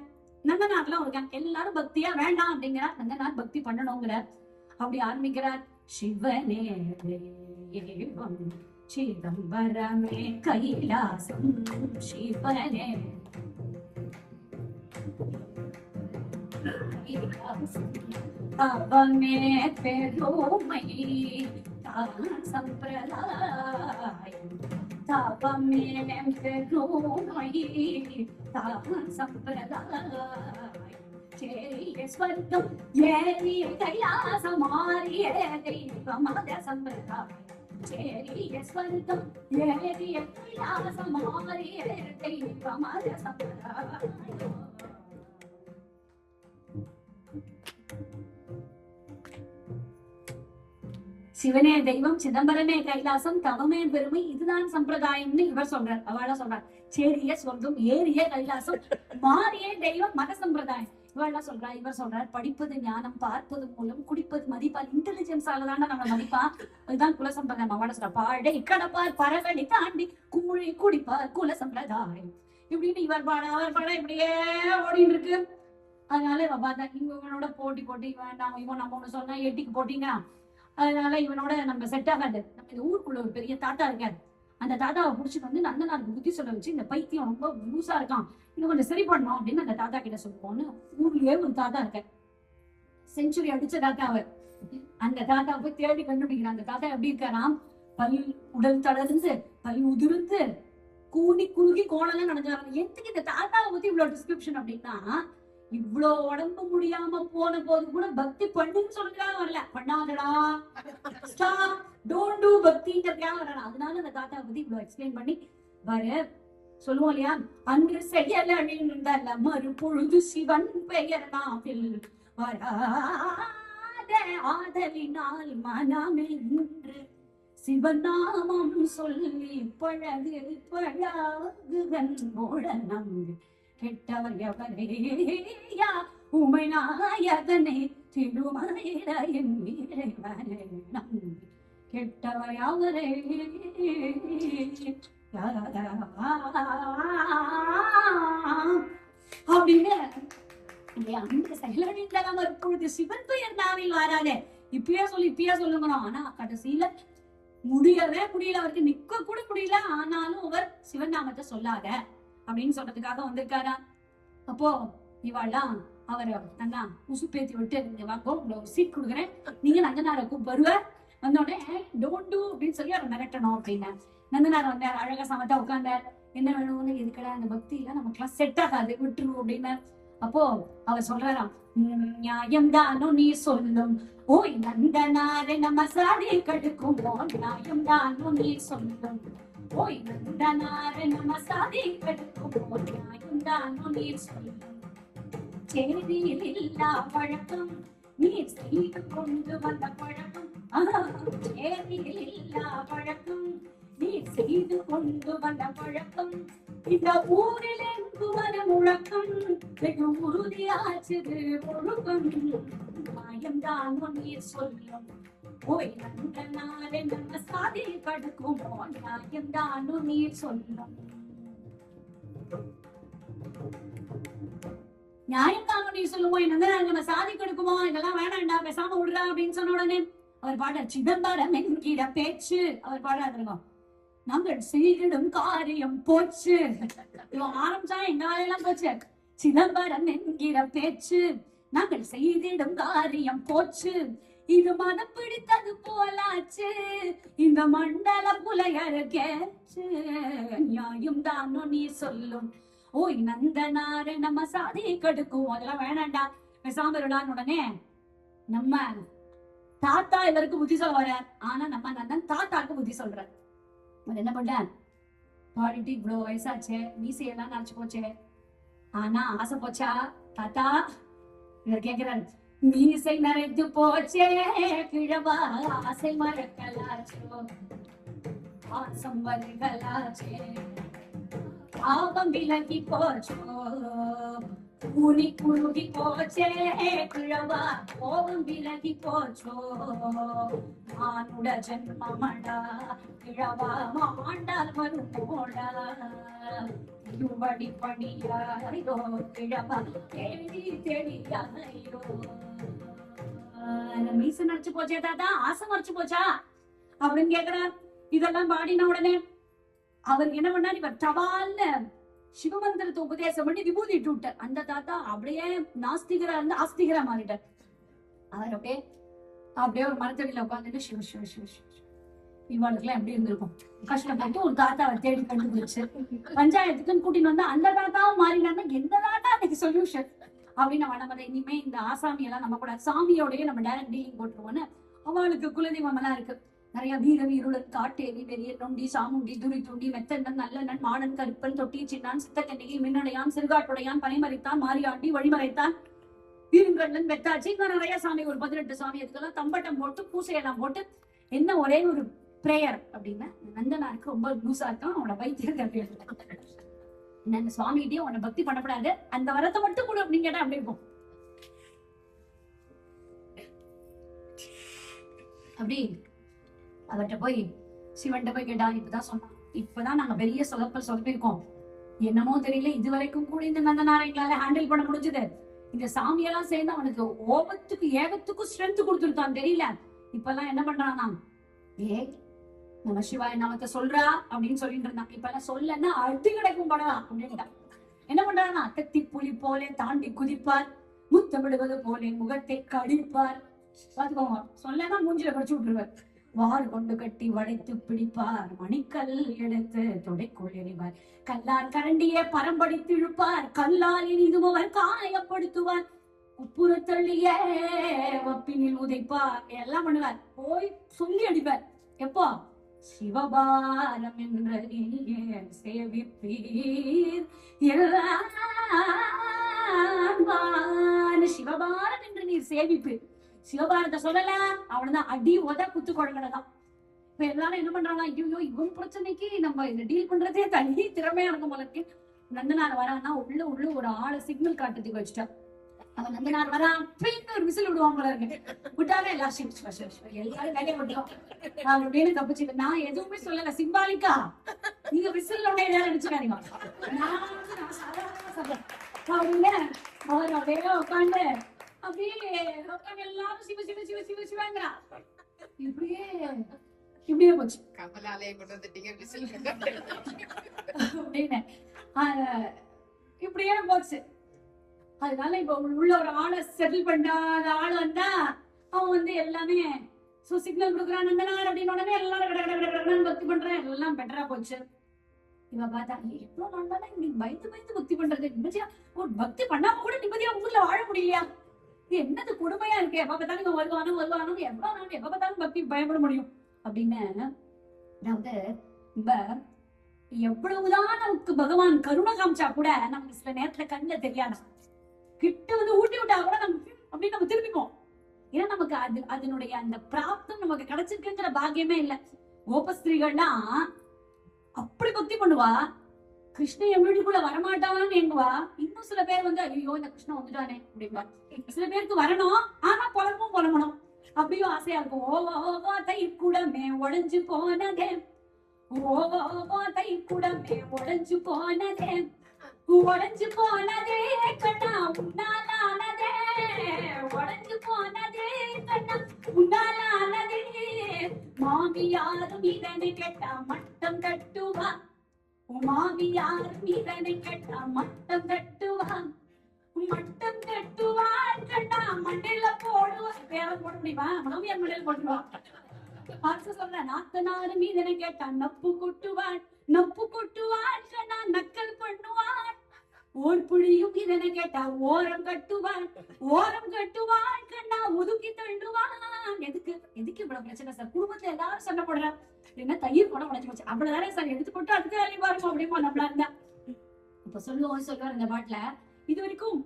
நந்தனார்லாம் ஒரு கேங், எல்லாரும் பக்தியா வேண்டாம் அப்படிங்கிறார், நந்தனார் பக்தி பண்ணணுங்கிற. அப்படி ஆரம்பிக்கிறார். சிவனே தேவம் சிதம்பரமே கைலாசம், சிவனே தவமே பெருமை சம்பிரதாயம், தவமே பெருமை சம்பிரதாயம், சேரிய ஸ்வர்க்கம் ஏறிய கைலாசம் மாறிய தெய்வம் மத சம்பிரதாயம், சேரிய ஸ்வர்க்கம் ஏறிய கைலாசம் மாறிய தெய்வம் மத சம்பிரதாயம். சிவனே தெய்வம், சிதம்பரமே கைலாசம், தவமே பெருமை, இதுதான் சம்பிரதாயம்னு இவர் சொல்றார். அவளா சொல்றார், சேரிய சொர்க்கம் ஏறிய கைலாசம் மாறிய தெய்வம் மத சம்பிரதாயம். இவெல்லாம் சொல்றா. இவர் சொல்றார், படிப்பது ஞானம், பார்ப்பது மூலம், குடிப்பது மதிப்பால், இன்டெலிஜென்ஸாலதான் நம்ம மதிப்பா, அதுதான் குல சம்பிரதாயம். அவளா சொல்றா, பாடை கடப்பார் பரவடி தாண்டி கூழி குடிப்பார் குல சம்பிரதாயம் இப்படின்னு இவர் பாட இப்படியே ஓடின்னு இருக்கு. அதனால இவன் பார்த்தா இவனோட போட்டி போட்டி இவன் நம்ம ஒண்ணு சொன்னா எட்டிக்கு போட்டீங்க, அதனால இவனோட நம்ம செட் ஆகாது. நம்ம இந்த ஊருக்குள்ள ஒரு பெரிய தாத்தா இருக்காரு, அந்த தாத்தாவை புடிச்சிட்டு வந்து நந்தனாருக்கு புத்தி சொல்ல வச்சு, இந்த பைத்தியம் ரொம்ப லூசா இருக்கான், இன்னும் கொஞ்சம் சரி பண்ணணும் அப்படின்னு அந்த தாத்தா கிட்ட சொல்லுவோம்னு ஊர்லயே ஒரு தாத்தா இருக்க, செஞ்சுரி அடிச்ச தாத்தா அவர். அந்த தாத்தா போய் தேடி கண்டுபிடிக்கிறான். அந்த தாத்தா எப்படி இருக்காராம், பல் உடல் தளர்ந்து பல் உதிர்ந்து கூனி குறுகி கோணலாம் நடந்தாங்க. எதுக்கு இந்த தாத்தாவை பத்தி இவ்வளவு டிஸ்கிரிப்ஷன் அப்படின்னா, இவ்வளவு உடம்பு முடியாம போன போது கூட பக்தி பண்ணுன்னு சொல்லுறாங்க, வரல பண்ணாதடா ஸ்டாப் டோன்ட் டு பக்திங்கிறதுக்காக வரல. அதனால அந்த தாத்தாவை பத்தி இவ்வளவு எக்ஸ்பிளைன் பண்ணி வர சொல்லுவோம் இல்லையா, அன்று செயல அணிந்தல்ல மறுபொழுது சிவன் பெயர் நாவில் வராத ஆதலினால் மனமே இன்று சிவநாமம் சொல்லி பழகு பழகுகன் போடனம் கெட்டவர் எவரேயா உமை நாயகனே திருமலையின் வீரவனே நம்பி கெட்டவர் எவரே அப்படின்னு அந்த செயலழிந்தலம் இப்பொழுது சிவன் பெயர் நாவில் வராதே இப்பயே சொல்லுங்கணும். ஆனா கடைசியில முடியவே முடியல, அவருக்கு நிக்க கூட முடியல, ஆனாலும் அவர் சிவன் நாமத்தை சொல்லாத அப்படின்னு சொல்றதுக்காக வந்திருக்காரா. அப்போ இவாள்லாம் அவரை நல்லா உசுப்பேத்தி விட்டு, நீங்க வாங்கோ உங்களை ஒரு சீட் கொடுக்குறேன், நீங்க நந்தனாரை வருவ வந்தோடனே டோன்ட் டூ அப்படின்னு சொல்லி அவர் மிரட்டணும் அப்படின்னு. நந்தனார் வந்தார், அழகா சமத்தா உட்கார்ந்தார். என்ன வேணும்னு, எதுக்கடா அந்த பக்தியில நமக்குலாம் செட் ஆகாது விட்டுரு அப்படின்னு. அப்போ அவர் சொல்றாராம், நியாயம் தானோ நீ சொல்லும் ஓய் நந்தனாரே நம்ம சாதி கடுக்கும், நியாயம் தானோ நீ சொல்லும் ஓய் நந்தனாரே நம்ம சாதி கடுக்கும், நியாயம் தானோ நீ சொல்லும் சேதியில் இல்லா பழக்கம் நீ செய்து கொண்டு வந்த பழக்கம், சேதியில் இல்லா பழக்கம் நீ செய்து கொண்டு வந்த பழக்கம் இந்த ஊரில் எங்கு வர முழக்கம் வெகு உறுதியாச்சது ஒழுக்கம், நியாயம்தான் நீர் சொல்லும் ஓய் நந்தனாரே நம்ம சாதி கடுக்கும், நியாயம்தான் நீர் சொல்லும். நியாயம்தான் நீ சொல்லுவோம், நந்தனார் நம்ம சாதி கடுக்குமா, இதெல்லாம் வேணாண்டா பேசாம விடுறா அப்படின்னு சொன்ன உடனே அவர் பாட சிதம்பரம் என்கிற பேச்சு அவர் பாடாதுங்க, நாங்கள் செய்திடும் காரியம் போச்சு. இவன் ஆரம்பிச்சா எங்க வேலையெல்லாம் போச்சு. சிதம்பரம் என்கிற பேச்சு நாங்கள் செய்திடும் காரியம் போச்சு, இது மனம் பிடித்தது போலாச்சு, இந்த மண்டல புலையர் கேச்சு, நியாயம் தானோ நீ சொல்லும் ஓய் நந்தனாரே நம்ம சாதி கடுக்கும், அதெல்லாம் வேணாண்டா பேசாம உடனே நம்ம தாத்தா இவருக்கு புத்தி சொல்ல வர்றார். ஆனா நம்ம நந்தன் தாத்தாக்கு புத்தி சொல்றார். என்ன பண்ண பாடிட்டு இவ்வளவு வயசாச்சே, மீசையெல்லாம் நினைச்சு போச்சே, ஆனா ஆசை போச்சா தாத்தா? இவர் கேக்குறாரு, மீசை நிறைத்து போச்சே கிழவா ஆசை மறக்கலாச்சோ, ஆசம் வருகலாச்சே பாவம் விலகி போச்சோ, கூனி குறுகி போச்சே கிழவா கோபம் விலகி போச்சோ, மானுட ஜன்மமடா கிழவா மாண்டால் மறுபோடா, இருபடி படியாயோ கிழவா தேடி தேடியாயோ. மீச நடிச்சு போச்சே தாத்தா, ஆசை மறைச்சு போச்சா அப்படின்னு கேக்குறார். இதெல்லாம் பாடின உடனே அவருக்கு என்ன பண்ணாரு, இவர் தவால்னு சிவமந்திரத்தை உபதேசம் பண்ணி விபூதி இட்டு விட்டார். அந்த தாத்தா அப்படியே நாஸ்திகரா இருந்து ஆஸ்திகரா மாறிட்டார். அவர் அப்படியே ஒரு மரத்தடியில உட்காந்துட்டு சிவ சிவ சிவ சிவ இவாளுக்கு எல்லாம் எப்படி இருந்திருக்கும், கஷ்டப்பட்டு ஒரு தாத்தாவை தேடி கண்டுபிடிச்சு பஞ்சாயத்துக்குன்னு கூட்டின்னு வந்தா அந்த தாத்தாவும் மாறினாருன்னா எந்த தாத்தா அதுக்கு சொல்யூஷன் அப்படின்னு நம்ம இனிமே இந்த ஆசாமி எல்லாம் நம்ம கூட சாமியோடய நம்ம டைரக்ட் டீலிங் போட்டுருவோன்னு. அவளுக்கு குலதெய்வம் எல்லாம் இருக்கு நிறைய, வீர வீருடன் காட்டேவி பெரிய நொண்டி சாமுண்டி துரி துண்டி மெத்தண்ணன் நல்லண்ணன் மாடன் கருப்பன் தொட்டி சின்னான் சித்தக்கண்ணிகை மின்னடையான் சிறுகாட்டுடையான் பனைமறைத்தான் மாரியாண்டி வழிமறைத்தான் வீரங்கண்ணன் மெத்தாச்சு, இன்னும் நிறைய சாமி, ஒரு 18 சாமி. அதுக்கெல்லாம் தம்பட்டம் போட்டு பூசையெல்லாம் போட்டு என்ன ஒரே ஒரு பிரேயர் அப்படின்னா, நந்தனாருக்கு ரொம்ப லூசா இருக்கான், அவனோட வைத்தியர் அந்த சுவாமிகிட்டயும் உன்னை பக்தி பண்ணப்படாது, அந்த வரத்தை மட்டும் கூட அப்படின்னு கேட்டா அப்படி இருக்கும். அப்படி அவர்கிட்ட போய் சிவன்கிட்ட போய் கேட்டா, இப்பதான் நாங்க பெரிய சொலப்பிருக்கோம், என்னமோ தெரியல இதுவரைக்கும் கூட இந்த நந்தனாரை எங்களால ஹேண்டில் பண்ண முடிஞ்சது, இந்த சாமியெல்லாம் சேர்ந்து அவனுக்கு ஓபத்துக்கு ஏகத்துக்கும் ஸ்ட்ரென்த் கொடுத்துருக்கான் தெரியல. இப்ப எல்லாம் என்ன பண்றானா, நம்ம சிவாய நாமத்தை சொல்றா அப்படின்னு சொல்லிட்டு இருந்தான். இப்ப எல்லாம் சொல்லன்னா அடி கிடைக்கும் படா அப்படின்ட்டான். என்ன பண்றானா, அத்தத்தி புலி போலே தாண்டி குதிப்பார், முத்தமிடுவது போலே முகத்தை கடிப்பார். பாத்துக்கோங்க, சொல்லனா மூஞ்சில கடிச்சு விட்டுருவார். வாள் கொண்டு கட்டி வளைத்து பிடிப்பார், மணிக்கல் எடுத்து தொடைக்குள் எறிவார், கல்லார் கரண்டியே பரம்படித்து இழுப்பார், கல்லால் இனிதுபவர் காயப்படுத்துவார், உப்புற தள்ளியே வப்பினில் உதைப்பார். எல்லாம் பண்ணுவார். போய் சொல்லி அடிப்பார். எப்போ? சிவபாரம் என்ற நீயே சேவிப்பீர், சிவபாரம் என்று நீர் சேவிப்பீர். சிவபாரத்தை சொல்லல, அவனதான் அடி உத குத்து குழந்தைதான். இப்ப எல்லாரும் என்ன பண்றாங்க, ஐயோ இவன் பிரச்சனைக்கு நம்ம இதை டீல் பண்றதே தனி திறமையா இருக்கும் போல இருக்கு. நந்தனார் வரான்னா உள்ள ஒரு ஆளை சிக்னல் காட்டுறதுக்கு வச்சுட்டான். அவன் நந்தனார் வரான், ஒரு விசில் விடுவான் போல இருக்கு. விட்டாவே எல்லாரும் வேலையை விட்டுரும் அப்படின்னு தப்பிச்சு. நான் எதுவுமே சொல்லல, சிம்பாலிக்கா நீங்க விசில் நினைச்சுக்காதீங்க. நான் சொல்றேன் அப்படின்னு அவர் அப்படியே உட்காந்து அப்படியே எல்லாரும் சிவ சிவ சிவ சிவ சிவங்கிறா. இப்படியே போச்சு. கமலாலயம் கொண்டு வந்துட்டீங்க அப்படின்னு இப்படியே போச்சு. அதனால இப்ப உள்ள ஒரு ஆளை செட்டில் பண்ணாத ஆள் வந்தா அவன் வந்து எல்லாமே சிக்னல் கொடுக்குறான் நந்தனார் அப்படின்னு உடனே எல்லாரும் பக்தி பண்றேன், எல்லாம் பெட்டரா போச்சு. இவ பார்த்தா எவ்வளவு நாள் இன்னைக்கு பயந்து பக்தி பண்றது, நிம்மதியா ஒரு பக்தி பண்ணாம கூட நிம்மதியா ஊர்ல வாழ முடியலையா, இது என்னது கொடுமையா இருக்கு, எப்ப பார்த்தாலும் இவன் வருவானோ எவ்வளவு நாள் எப்ப பார்த்தாலும் பக்தி பயப்பட முடியும் அப்படின்னு. அதாவது இப்ப எவ்வளவுதான் நமக்கு பகவான் கருணை காமிச்சா கூட நமக்கு சில நேரத்துல கண்ணுல தெரியாது. கிட்ட வந்து ஊட்டி விட்டா கூட நமக்கு அப்படின்னு நம்ம திரும்பிப்போம். ஏன்னா நமக்கு அதனுடைய அந்த பிராப்தம் நமக்கு கிடைச்சிருக்குங்கிற பாக்கியமே இல்லை. கோபஸ்திரீகள்லாம் அப்படி பக்தி பண்ணுவா, கிருஷ்ணன் என் வீட்டுக்குள்ள வரமாட்டான்னு எங்குவா. இன்னும் சில பேர் வந்து ஐயோ இந்த கிருஷ்ணன் வந்துட்டானே அப்படின்பா. சில பேருக்கு வரணும், ஆனா புலம்பணும் அப்படியும் ஆசையா இருக்கும். ஓ தை கூடமே உடைஞ்சு போனதே, ஓ தை கூடமே உடைஞ்சு போனதே, உடைஞ்சு போனதே கண்ணா உன்னாலானதே, உடைஞ்சு போனதே கண்ணா உன்னாலானதே, மாமியாரும் இதனை கேட்டா மட்டம் தட்டுவா, மாமியாரும் இதனை கேட்டா மட்டம் தட்டுவா, மட்டம் தட்டுவான் கண்ணா மண்ணில போடுவா. வேற போட முடியுமா? மாமியார் மண்ணில போட்டுவா. சொல்ற நாத்தனாரும் இதனை கேட்டா நப்பு கொட்டுவான் கண்ணா நக்கல் பண்ணுவான், ஓர் புளியும் இதனை கேட்டா ஓரம் கட்டுவான் கண்ணா ஒதுக்கி தள்ளுவான். எதுக்கு இவ்வளவு பிரச்சனை சார்? குடும்பத்துல எல்லாரும் சண்டை போடுறான், என்ன தயிர் கூட உடஞ்சு போச்சு, அவ்வளவுதானே சார், எடுத்து போட்டு அதுக்கு வேலையை பாருங்க அப்படிமா நம்மளா இருந்தா. இப்ப சொல்லுவார் இந்த பாட்டுல, இது வரைக்கும்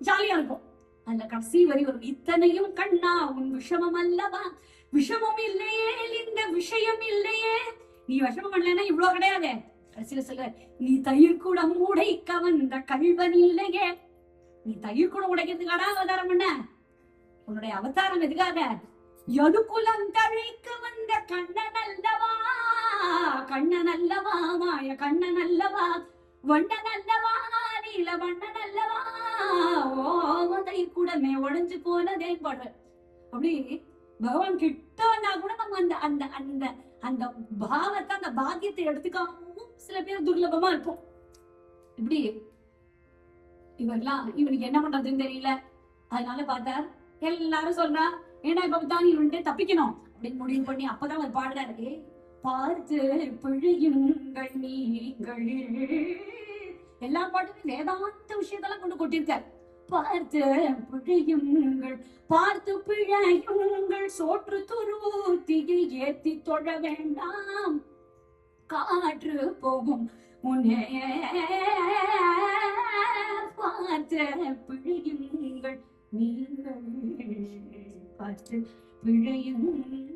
ஜாலியா இருக்கும். அதுல கடைசி வரி வரும், இத்தனையும் கண்ணா உன் விஷமம் அல்லவா, விஷமம் இல்லையே இந்த விஷயம் இல்லையே, நீ விஷமம் பண்ணலன்னா இவ்வளவு கிடையாது. கடைசியில சொல்ல, நீ தயிர் கூட உடைக்க வந்த கல்வன் இல்லையே, நீ தயிர் கூட உடைக்கிறதுக்காடா அவதாரம் பண்ண, உன்னுடைய அவதாரம் எதுக்காக? யதுகுலம் தழைக்க வந்த கண்ணன் அல்லவா மாய கண்ணன் அல்லவா, வண்ணன் அல்லவா நீல வண்ணன் அல்லவா, ஓ தயிர் கூடமே உடைஞ்சு போனதே பாடுற. அப்படி பகவான் கிட்ட வந்தா கூட நம்ம அந்த அந்த அந்த அந்த பாவத்தை அந்த பாக்கியத்தை எடுத்துக்காம சில பேர் துர்லபமா இருக்கும். இப்படி இவனுக்கு என்ன பண்றதுன்னு தெரியல. அதனால பார்த்தா எல்லாரும் சொல்றா, ஏன்னா இப்ப தான் இவன்ட்டு தப்பிக்கணும் அப்படின்னு முடிவு பண்ணி அப்பதான் ஒரு பாடுறாரு, பார்த்து பிழையுங்கள் நீங்கள். எல்லா பாட்டுமே வேதாந்த விஷயத்தெல்லாம் கொண்டு கொட்டிருக்காரு. பார்த்து பிழையுங்கள் சோற்று துருத்தியை ஏத்தி தொழ வேண்டாம், காற்று போகும் முன்னே பார்த்து பிழையுங்கள் நீங்கள், பார்த்து பிழையுங்கள்.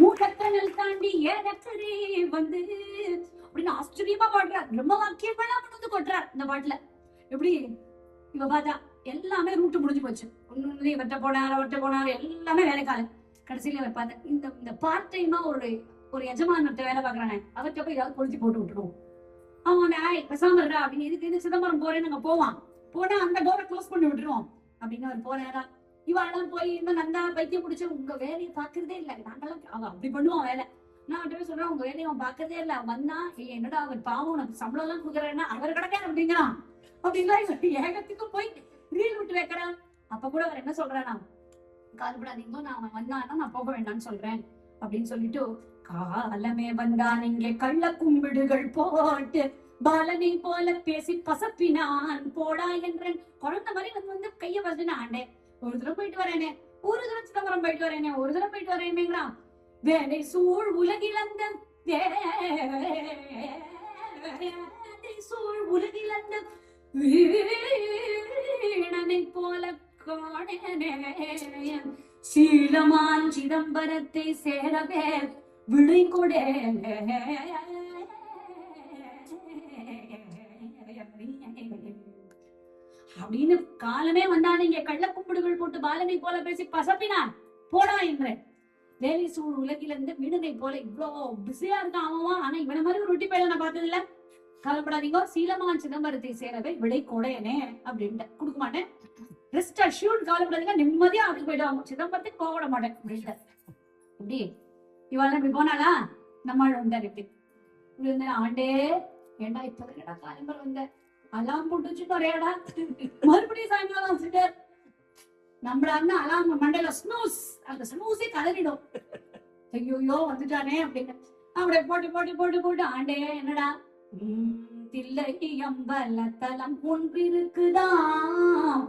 மூட்டக்கனல் தாண்டி ஏறக்கரே வந்து அப்படின்னு ஆச்சரியமா பாடுறார். பிரம்ம வாக்கியமெல்லாம் வந்து கொட்டுறார் இந்த பாட்டுல. எப்படி இவ பார்த்தா எல்லாமே ரூட்டு முடிஞ்சு போச்சு. ஒண்ணு இவர்கிட்ட போனார் எல்லாமே வேலைக்கால. கடைசியில இவர் பார்த்தா இந்த பார்ட் டைமா ஒரு எஜமானத்தை வேலை பாக்குறானே, அவர்கிட்ட போய் ஏதாவது கொளுத்தி போட்டு விட்டுருவோம் அவன் பேசாம இருக்கா அப்படின்னு இதுக்கு சிதம்பரம் போறேன்னு நாங்க போவான். போனா அந்த டோரை க்ளோஸ் பண்ணி விட்டுருவோம் அப்படின்னு அவர் போறாரா. இவாளெல்லாம் போய் இன்னும் நந்தா பைத்தியம் பிடிச்ச உங்க வேலையை பாக்குறதே இல்லை. நாங்கெல்லாம் அவன் அப்படி பண்ணுவான் வேலை. நான் அவன் சொல்றேன் உங்க வேலையை அவன் பாக்குறதே இல்லை. வந்தா என்னடா அவர் பாவம் உனக்கு சம்பளம் எல்லாம் கொடுக்குறேன்னா அவர் கிடக்க அப்படிங்கிறான். அப்படின்னா ஏகத்துக்கு போய் ரீல் விட்டு வைக்கிறான். அப்ப கூட அவர் என்ன சொல்றானா, கால்படாதீங்க நான் அவன் வந்தானா நான் போக வேண்டாம்னு சொல்றேன் அப்படின்னு சொல்லிட்டு, காலமே வந்தான் இங்கே கள்ள கும்பிடுகள் போட்டு பாலனை போல பேசி பசப்பினான் போடா என்றேன். குழந்தை மாதிரி வந்து கைய வச்சுன்னு ஆண்டே ஒரு தூரம் போயிட்டு வரேனே, ஒரு தூரம் சிதம்பரம் போயிட்டு வரேனே, ஒரு தூரம் போயிட்டு வரேனேங்கிறான். வேலை சூழ் உலகிழந்த சூழ் உலகிழந்த வீணனை போல காணேன் சீலமான் சிதம்பரத்தை சேரவே விடை கொடே அப்படின்னு காலமே வந்தானே இங்க கள்ள கும்பிடுகள் போட்டு பாலனை போல பேசி பசப்பினான் போடா என்ற. வேலை சூழ் உலகில இருந்து வீணனை போல இவ்வளவு பிஸியா இருக்கான் அவன். ஆனா இவன மாதிரி ஒரு ரொட்டி பையல நான் பார்த்தது இல்ல. கவலைப்படாதீங்க, சீலமான் சிதம்பரத்தை சேரவே விடை கொடையனே அப்படின்ட்டு கொடுக்க மாட்டேன். ரெஸ்ட் அஷ்யூர்ட், கவலைப்படாதீங்க, நிம்மதியா அப்படி போயிடுவாங்க. சிதம்பரத்துக்கு போக விட மாட்டேன் அப்படின்ட்டு. இப்படி இவாள் இப்படி போனாலா நம்மால் வந்தார். இப்படி ஆண்டே ஏண்டா இப்ப என்னடா காலம்பரம் வந்த அலாம் போட்டுச்சு நிறையாடா மறுபடியும் சாயங்காலம் வச்சுட்டு நம்மளா அலாம் மண்டையில ஸ்னூஸ் அந்த ஸ்னூஸே கலரிடும். ஐயோயோ வந்துட்டானே அப்படின்னு அப்படியே போட்டு போட்டு போட்டு போட்டு ஆண்டே என்னடா தில்லை அம்பல தலம் ஒன்றிருக்குதாம்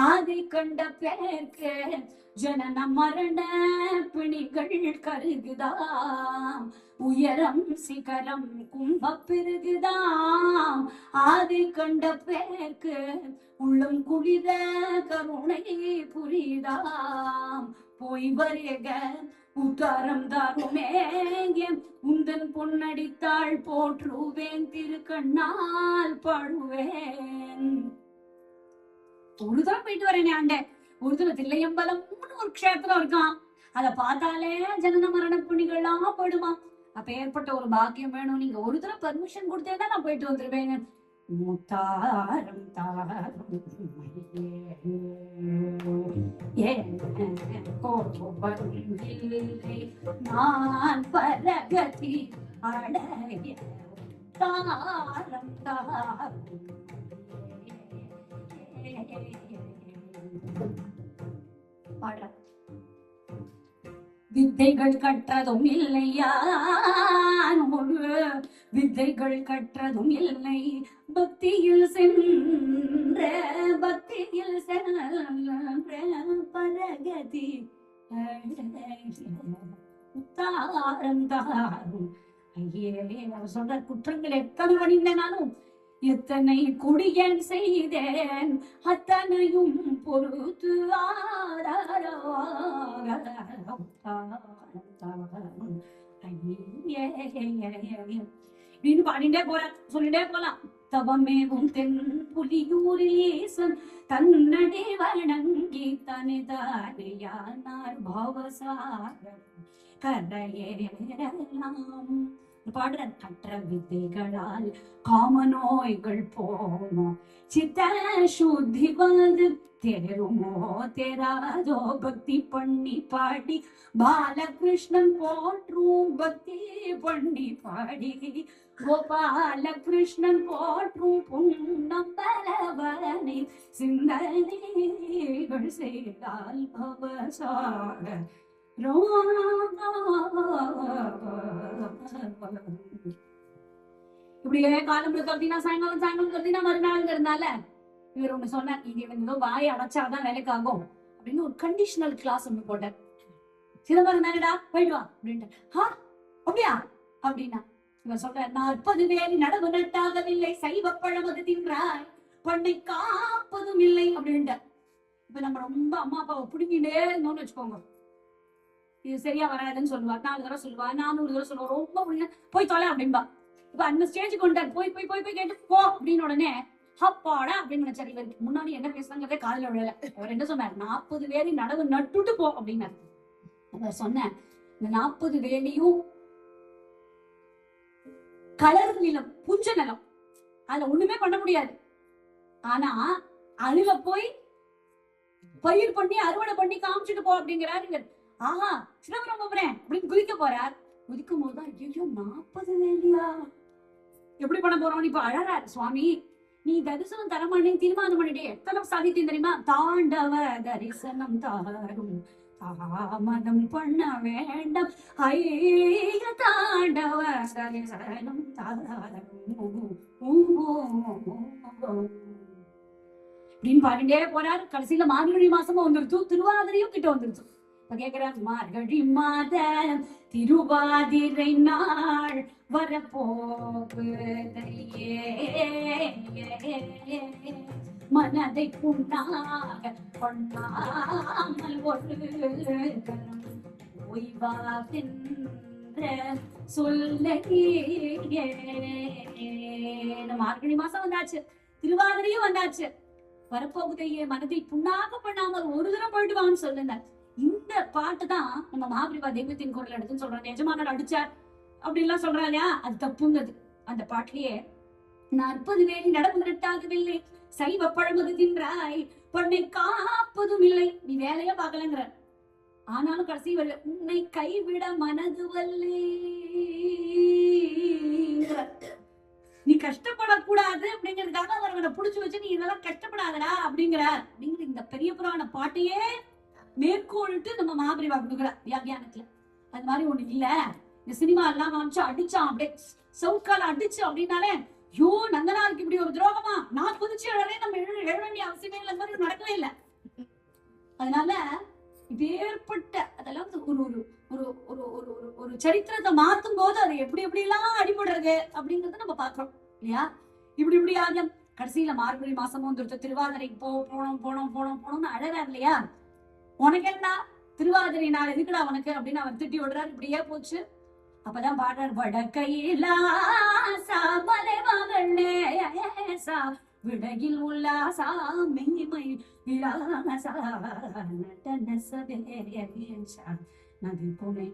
அதை கண்ட பேருக்கு ஜனன மரண பிணிகள் கருகுதாம் உயரம் சிகரம் கும்ப பெருகுதாம் அதை கண்ட பேருக்கு உள்ளம் குளிர கருணை புரிதாம் போய் வருக உத்தாரம் தாருமே உந்தன் பொன்னடித்தாள் போற்றுவேன் திருக்கண்ணால் பாடுவேன். ஒரு தூரம் போயிட்டு வரேனே ஆண்டே, ஒரு தூரம் தில்லையம்பலம் ஒரு க்ஷேத்திரம் இருக்கான். அத பார்த்தாலே ஜனன மரண புண்ணிகள்லாம் போயிடுமா. அப்ப ஏற்பட்ட ஒரு பாக்கியம் வேணும். நீங்க ஒரு தூரம் பர்மிஷன் கொடுத்தேன்னா நான் போயிட்டு வந்துருவேங்க. முத்தாரம் தாரும் நான் பரகதி அடைய தாரம் தாரும் பாடுற. வித்தைகள் கற்றதும் இல்லையா, வித்தைகள் கற்றதும் இல்லை, பக்தியில் சென்ற பக்தியில் சென்ற பரகதி தாரம் தாரும். ஐயே சொல்ற குற்றங்கள் எத்தனை பண்ணினாலும் எத்தனை குடியன் செய்தேன் அத்தனையும் பொறுத்து பாடிட்டே போற சொல்லிட்டே போலாம். தவமேவும் தென் புலியூரீசன் தன்னடி வணங்கி தனிதானையானார் பாவசார கரையேறலாம். பாடுற கற்ற வித்தைகளால் காம நோய்கள் போமோ, சித்த சுத்தி வந்து தேருமோ தேராதோ, பக்தி பண்ணி பாடி பாலகிருஷ்ணன் போற்றும் பக்தி பண்ணி பாடி கோபாலகிருஷ்ணன் போற்றும் புன்னம்பலவனை சிந்தனைகள் செய்தால் பவசார இப்படியே காலம் கருத்தினா சாயங்காலம் சாயங்காலம் கருத்தினா மறுநாள் இருந்தால இவர் ஒண்ணு சொன்னார், இது ஏதோ வாயை அடைச்சாதான் வேலைக்காகும் அப்படின்னு ஒரு கண்டிஷனல் கிளாஸ் ஒண்ணு போட்டார். சிதம்பரம் தானடா போயிட்டு வா அப்படின்ட்டு. அப்படியா அப்படின்னா இவர் சொல்ற, 40 வேலி நடவு நட்டாகவில்லை, சைவ பழமது தின்றாய் பண்ணை காப்பதும் இல்லை அப்படின்ட்டு. இப்ப நம்ம ரொம்ப அம்மா அப்பாவை பிடிக்கிட்டே இருந்தோம்னு வச்சுக்கோங்க, இது சரியா வராதுன்னு சொல்லுவா, 4 தடவை சொல்லுவா, 400 தடவை சொல்லுவா, ரொம்ப போய் தொலை அப்படின்பா. இப்ப அந்த ஸ்டேஜ் கொண்டாரு, போய் போய் போய் போய் கேட்டு போ அப்படின்னு உடனே ஹப்பாடா அப்படின்னு நினைச்சாரு. இவருக்கு முன்னாடி என்ன பேசுறாங்கிறதே காதுல விழல. அவர் என்ன சொன்னார், 40 வேலி நடவு நட்டுட்டு போ அப்படின்னாரு. அவர் சொன்ன இந்த 40 வேலியும் கலர் நிலம், புஞ்ச நிலம், அதுல ஒண்ணுமே பண்ண முடியாது. ஆனா அதுல போய் பயிர் பண்ணி அறுவடை பண்ணி காமிச்சுட்டு போ அப்படிங்கிறாரு. ஆஹா சிதம்பரம் போறேன் அப்படின்னு குதிக்க போறார். குதிக்கும் போதுதான் ஐயோ 40 வேலியா எப்படி பண்ண போறோம் இப்ப அழறாரு சுவாமி. நீ தரிசனம் தரமாட்டேன்னு தீர்மானம் பண்ணிட்டே எத்தனை சாதித்தேன் தெரியுமா? தாண்டவ தரிசனம் தாரும் தாமதம் பண்ண வேண்டாம் ஐய தாண்டவ தரிசனம் தாரும் அப்படின்னு பாடிட்டே போறாரு. கடைசியில மார்கழி மாசமும் வந்துருச்சு, திருவாதிரையும் கிட்ட வந்துருச்சு. இப்ப கேக்குறாரு, மார்கழி மாத திருவாதிரை நாள் வரப்போகுதையே மனதை புண்ணாக பண்ணாமல் ஒரு ஓய்வாகின்ற சொல்ல. மார்கழி மாசம் வந்தாச்சு, திருவாதிரையும் வந்தாச்சு. வரப்போகுதையே மனதை புண்ணாக பண்ணாமல் ஒரு தரம் போயிட்டு வான்னு சொல்லுங்க. இந்த பாட்டு தான் நம்ம மகாபிரிவா தெய்வத்தின் குரல் எடுத்துன்னு சொல்றாங்க. எஜமானர் அடிச்சார் அப்படின்லாம் சொல்றா இல்லையா, அது தப்புங்கிறது. அந்த பாட்டிலேயே 40 வேலி நடப்பு நட்டாகவில்லை சைவ பழமது தின்றாய் பண்ணை காப்பதும் இல்லை, நீ வேலைய பார்க்கலங்கிற. ஆனாலும் கடைசி வரை உன்னை கைவிட மனது வல்லே, நீ கஷ்டப்படக்கூடாது அப்படிங்கிறதுக்காக அவரை புடிச்சு வச்சு நீ இதெல்லாம் கஷ்டப்படாதடா அப்படிங்கிற இந்த பெரிய புராண பாட்டையே மேற்கோள்ட்டு நம்ம மகாபிரிவா கொடுக்குற வியாக்கியானத்துல. அது மாதிரி ஒண்ணு இல்ல. இந்த சினிமா எல்லாம் காமிச்சு அடிச்சான் அப்படியே சவுக்கால அடிச்சு அப்படின்னாலே யோ நந்தனாருக்கு இப்படி ஒரு துரோகமா, நான் குதிச்சு எழவே நம்ம எழ வேண்டிய அவசியமே இல்லை, மாதிரி நடக்கவே இல்லை. அதனால இப்பேற்பட்ட அதெல்லாம் ஒரு ஒரு ஒரு ஒரு ஒரு ஒரு சரித்திரத்தை மாத்தும் போது அது எப்படி எப்படி எல்லாம் அடிபடுறது அப்படிங்கறத நம்ம பாக்குறோம் இல்லையா. இப்படி இப்படி ஆகும். கடைசியில மார்கழி மாசமும் வந்துருச்சு, திருவாதிரைக்கு போனோம் போனோம் போனோம் போனோம்னு அழறாரு இல்லையா. உனக்கு என்ன திருவாதிரை நாள் எதுக்குடா உனக்கு அப்படின்னு அவர் திட்டி விடுறாரு. இப்படியே போச்சு. அப்பதான் பாடுறார், வடக்கையிலாசா மலைமகளேசா விடகில் உல்லாசா மெய்மை விலாசா நடன சபேஷா நதி புனை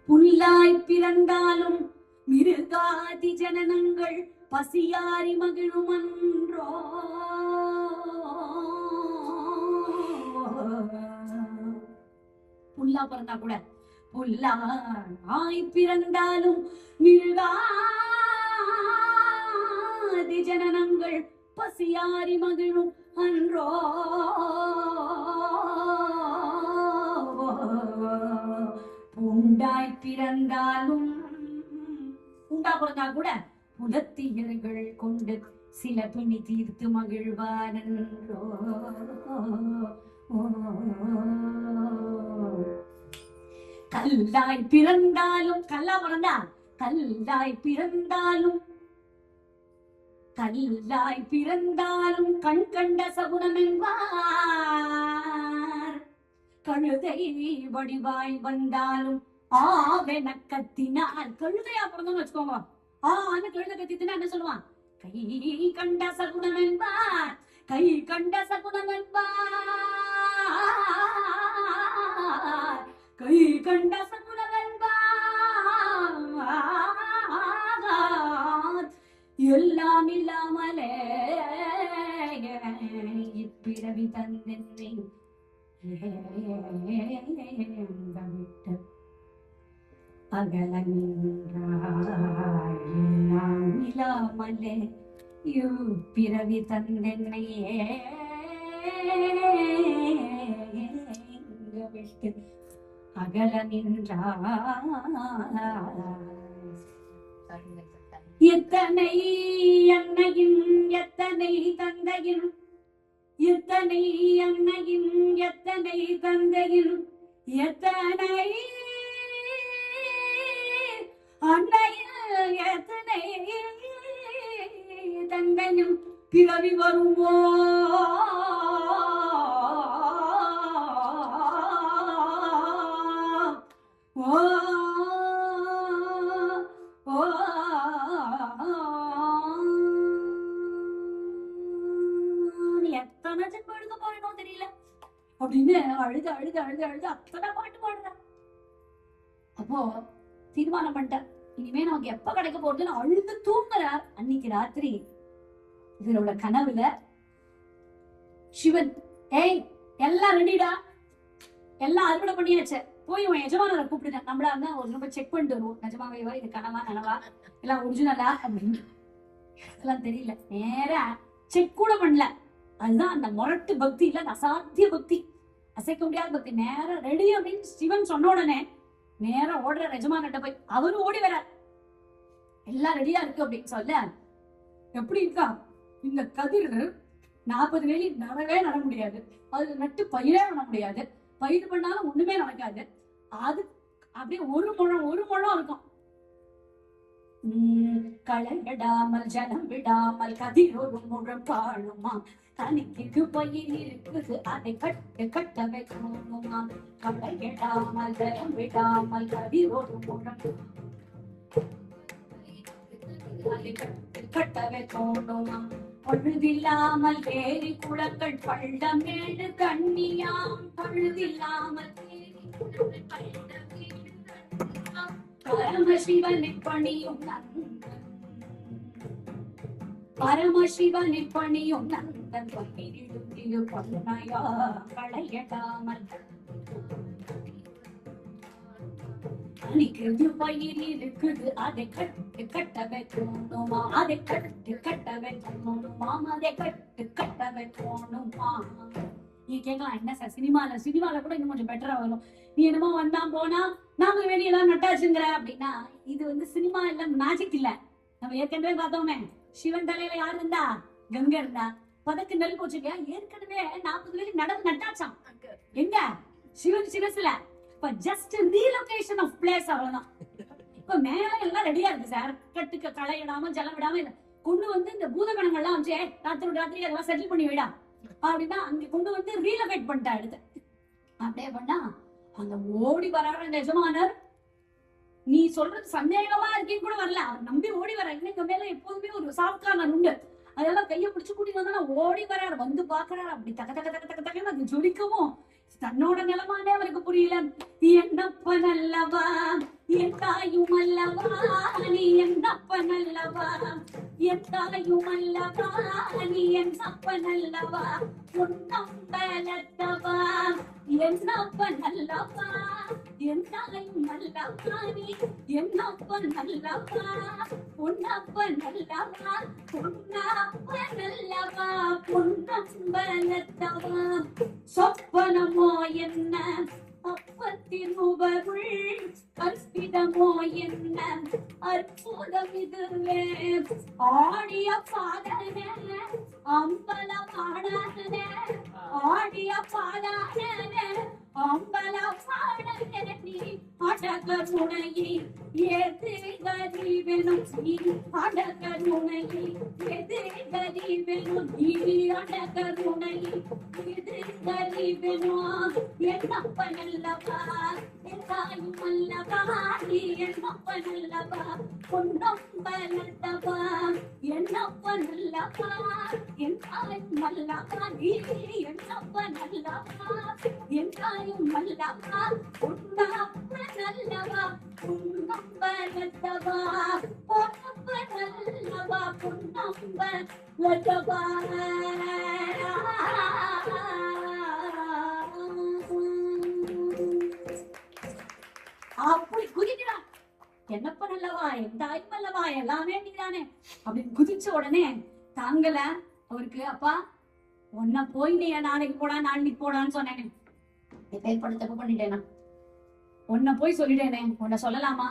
புல்லாய் பிறந்தாலும் மிருகாதி ஜனனங்கள் பசியாரி மகிழும் அன்றோ. புல்லா பிறந்தா கூட புல்லாய் பிறந்தாலும் மிருகாதி ஜனனங்கள் பசியாரி மகிழும் அன்றோ. பூண்டாய் பிறந்தாலும் பூண்டா பிறந்தா கூட புலத்தியர்கள் கொண்டு சில பிணி தீர்த்து மகிழ்வாரன்றோ. கல்லாய் பிறந்தாலும் கல்லா பிறந்தா கல்லாய் பிறந்தாலும் கல்லாய் பிறந்தாலும் கண் கண்ட சகுனம் என்பார். கழுதை வடிவாய் வந்தாலும் ஆவென கத்தினால், கழுதையா பிறந்தோம்னு வச்சுக்கோங்க, ஆன்னு கழுதை கத்தினா என்ன சொல்லுவான்? கை கண்ட சகுனம் என்பார், கை கண்ட சகுனம் என்பார், கை கண்ட சகுனம் என்பார். எல்லாம் இல்லாமலே இப்பிறவி தந்தென்னை விட்டு அகலன்றாய். எல்லாம் இல்லாமலே இப்பிறவி தந்தென்னை விட்டு அகல நின்றாய். எத்தனை அன்னையின் எத்தனை தந்தையின், எத்தனை அன்னையின் எத்தனை தந்தையின், எத்தனை அன்னையில் எத்தனை தந்தையும் பிறவி வருமோ. எத்தனை ஜென்மம் எழுத போறேனோ தெரியல அப்படின்னு அழுது அழுது அழுது அழுது அத்தனை பாட்டு பாடுற. அப்போ தீர்மானம் பண்ணிட்டேன், இனிமே நமக்கு எப்ப கிடைக்க போறதுன்னு அழுது தூங்குறார். அன்னைக்கு ராத்திரி இவரோட கனவுல சிவன், ஏய் எல்லாம் ரெடிடா, எல்லாம் அறுவடை பண்ணியாச்சு, போய் உன் எஜமானரை கூப்பிடுங்க, நம்மளா இருந்தா ஒரு ரொம்ப செக் பண்ணிட்டு வருவோம், நிஜமாவேவா இது கனவா நனவா எல்லாம் ஒரிஜினலா அப்படின்னு. அதெல்லாம் தெரியல, நேரா செக் கூட பண்ணல. அதுதான் அந்த முரட்டு பக்தி இல்ல, அசாத்திய பக்தி, அசைக்க முடியாத பக்தி. நேரம் ரெடி அப்படின்னு சிவன் சொன்ன உடனே நேரம் ஓடுற எஜமான்கிட்ட போய் அவரு ஓடி வர, எல்லாம் ரெடியா இருக்கு அப்படின்னு சொல்ல, எப்படி இருக்கா இந்த கதிர் 40 வேலி நடவே நட முடியாது, அது நட்டு பயிரே பண்ண முடியாது, பயிர் பண்ணாலும் ஒண்ணுமே நடக்காது, அது அப்படியே ஒரு முழம் இருக்கும். களவிடாமல் ஜலம் விடாமல் கதிர் ஒரு முழம் காணுமா, தனிக்கு பயிர் இருக்குது அதை கட்ட வைக்கணுமா, களவிடாமல் ஜலம் விடாமல் கதிர் ஒரு முழம் கட்ட வைக்கணுமா, பழுதில்லாமல் வேறு குளங்கள் பள்ளமேடு கண்ணியாம், பழுதில்லாமல் பரமசிவனை பணியும் பரமசிவனை பணியும் நந்தன் திரு பொன்னையா களையடாமல் அன்னைக்கு பயிர் இருக்குது அதை கட்ட வைக்கணுமா, அதை கட்ட வைக்கணுமா, அதை கட்ட வைக்கணுமா. நீ கேட்கலாம், என்ன சார் சினிமால கூட இன்னும் கொஞ்சம் பெட்டரா வரும், நீ என்னமோ வந்தா போனா நாம வெளியெல்லாம் நட்டாச்சுங்கிற அப்படின்னா, இது வந்து சினிமா இல்ல, மேஜிக் இல்ல. நம்ம ஏற்கனவே பார்த்தோமே, சிவன் தலையில யாரு இருந்தா, கங்கை இருந்தா, பதக்கு நெல் போச்சு இல்லையா, ஏற்கனவே 40 வேலி நடந்து நட்டாச்சான், எங்க சிவன் சிரசுல. இப்ப ஜஸ்ட் ரீலொகேஷன் ஆஃப் பிளேஸ், அவ்வளவுதான். இப்ப மேல எல்லாம் ரெடியா இருக்கு சார், கட்டுக்க களையிடாம ஜலம் விடாம கொண்டு வந்து இந்த பூதகணங்கள்லாம் வந்து ராத்திரி அதெல்லாம் செட்டில் பண்ணி விடா அப்படின்னா அங்க கொண்டு வந்து ரீலொகேட் பண்ணிட்டா எடுத்து. அப்படியே பண்ணா அந்த ஓடி வராற எஜமானர், நீ சொல்றது சந்தேகமா இருக்கேன்னு கூட வரல, அவர் நம்பி ஓடி வர. இன்னைக்கு மேல எப்போதுமே ஒரு சாஃப்ட்கார்னர் உண்டு, அதெல்லாம் கையை பிடிச்சு கூட்டிட்டு வந்தா ஓடி வராரு, வந்து பாக்குறாரு, அப்படி தக்க அது ஜொலிக்கவும் தன்னோட நிலமானே அவருக்கு புரியல. என்னப்ப நல்லவா என் தாயும் அல்லவா, நீ என்னப்ப நல்லவா என் தாயும் அல்லவா, நீ என்னப்ப நல்லவா உன்னம்பலத்தவா, என்னப்ப நல்லவா என் தாயும் அல்லவா, நீ என்னப்ப நல்லவா உன்னப்ப நல்லவா, உன்னப்ப நல்லவா உன்னம்பலத்தவா. சொப்பனமோ என்ன அப்பத்தின் உபருள், அற்பிதமோ என்ன அற்புதம் இதுவே, ஆடிய பாடனே அம்பலமாடனே, ஆடிய பாடனே அம்பலமாடனே, நீ அடகருணையை எது கரிவெனும், நீ அடகருணையை எது கரிவெனும், நீ அடகருணையை எது கரிவெனும், என்னப்ப நல்லவா என் தாயும் அல்லவா, நீ என்னப்ப நல்லவா பொன்னம்பலத்தவா, என்னப்ப நல்லவா என் தாயும் அல்லவா, நீ என்னப்ப நல்லவா என் தாயும் அல்லவா பொன்னப்ப நல்லவா பொன்னம்பலத்தவா, பொன்னப்ப நல்லவா பொன்னம்பலத்தவா. அப்படி குதிக்கிறான், என்னப்ப நல்லவா என் தாயும் அல்லவா எல்லாமே நீதானே அப்படின்னு குதிச்ச உடனே தாங்கல அவருக்கு. அப்பா உன்ன போய் நீ நாளைக்கு போடா நாளைக்கு போடான்னு சொன்னேனே, எப்பேற்பட்ட தப்பு பண்ணிட்டேனா, உன்ன போய் சொல்லிட்டேனே, உன்ன சொல்லலாமா,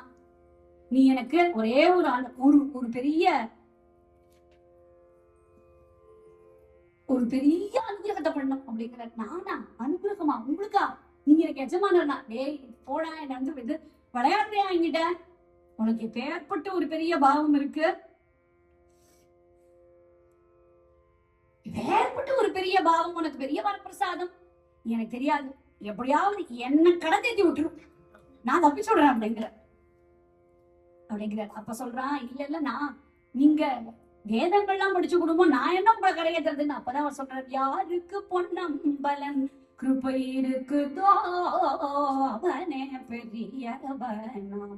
நீ எனக்கு ஒரே ஒரு பெரிய அனுகிரகத்தை பண்ணணும் அப்படிங்கிற. நானா அனுகிரகமா உங்களுக்கா, நீங்க எனக்கு எஜமானர்னா, டேய் போடா என்ன வந்து விளையாடுறியா என்கிட்ட, உனக்கு பேர்பட்ட ஒரு பெரிய பாவம் இருக்கு, பேர்பட்ட ஒரு பெரிய பாவம், உனக்கு பெரிய வரப்பிரசாதம், எனக்கு தெரியாது, எப்படியாவது என்ன கடத்தேத்தி விட்டுரும், நான் தப்பி சொல்றேன் அப்படிங்கிற. அப்ப சொல்றான், இல்ல நான் நீங்க வேதங்கள்லாம் படிச்சு குடும்பம், நான் என்ன உங்களை கரையேற்றுறதுன்னு. அப்பதான் அவர் சொல்றாரு, யாருக்கு பொன்னம்பலன் கிருபை இருக்குதோ அவனே பெரியவனாம்,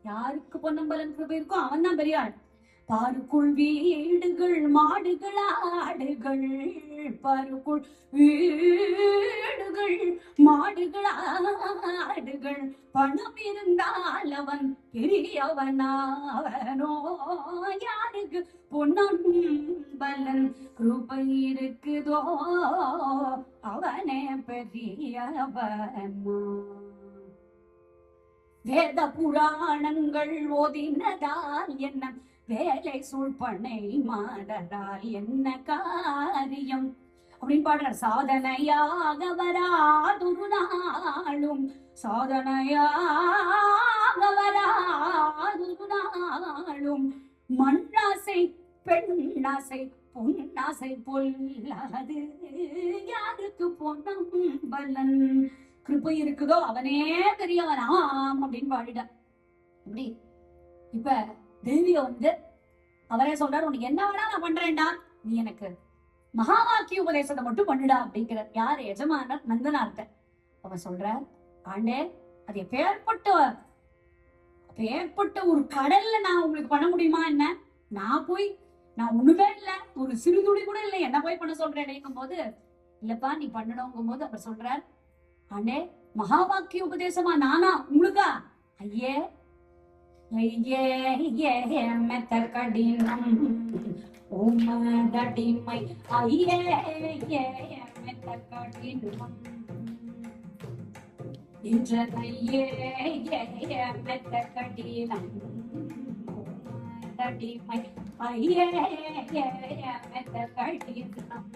யாருக்கு பொன்னம்பலம் கிருபை இருக்கோ அவன் தான் பெரிய ஆள். பாருக்குள் வீடுகள் மாடுகள் ஆடுகள், பாருக்குள் வீடுகள் மாடுகள் ஆடுகள், பணம் இருந்தால் அவன் பெரியவனாவனோ. யாருக்கு பொன்னம்பலன் கிருபை இருக்குதோ அவனே பெரியவனா. வேத புராணங்கள் ஓதினதால் என்ன வேலை சூழ்பனை மாடரால் என்ன காரியம் அப்படின்னு பாடுறார். சாதனையாக வராதொரு நாளும், சாதனையாக வராதொரு நாளும், மண்ணாசை பெண்ணாசை பொன்னாசை பொல்லாது. யாருக்கு பொன்னம்பலன் கிருபை இருக்குதோ அவனே பெரியவன் ஆம் அப்படின்னு பாடிட. அப்படி இப்ப தேவிய அவரே சொல்றாரு, உனக்கு என்ன வேணா நான் பண்றேன்டா, நீ எனக்கு மகா வாக்கிய உபதேசத்தை மட்டும் பண்ணுடா அப்படிங்கிற. யாரு? எஜமானர் நந்தனார்ட்ட. அவன் சொல்ற, ஆண்டே அது ஏற்பட்ட ஒரு கடல்ல நான் உங்களுக்கு பண்ண முடியுமா என்ன? நான் ஒண்ணுமே இல்ல, ஒரு சிறு துளி கூட இல்லை, என்ன போய் பண்ண சொல்றேன் போது, இல்லப்பா நீ பண்ணணுங்கும் போது அவர் சொல்றார், ஆண்டே மகா வாக்கிய உபதேசமா நானா உங்களுக்கா? ஐயே ஐயே மெத்த கடினம் உமதடிமை, ஐயே மெத்த கடினம் இன்றையே மெத்த கடினம் உமதடிமை, ஐயே மெத்த கடினம்.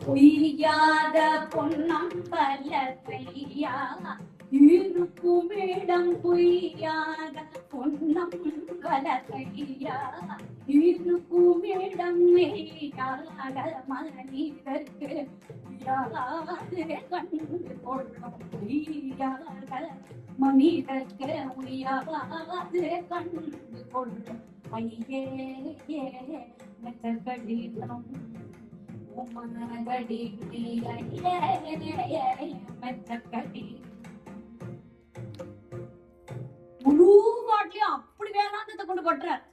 பொய்யாத பொன்னம்பலத்தையா இருக்குமிடம், பொய்யாத பொன்னம்பலத்தையா இருக்குமிடம், மெய்யாத மனிதர்க்கு யாது கண்டு கொள்ளும், பொய்யாத மனிதர்க்கு உயாது கண்டு கொள்ளும். ஐயே மெத்த கடினம் உமதடி மெத்த கடினம். முழு பாட்டிலையும் அப்படி வேளாந்தத்தை கொண்டு பற்றார்.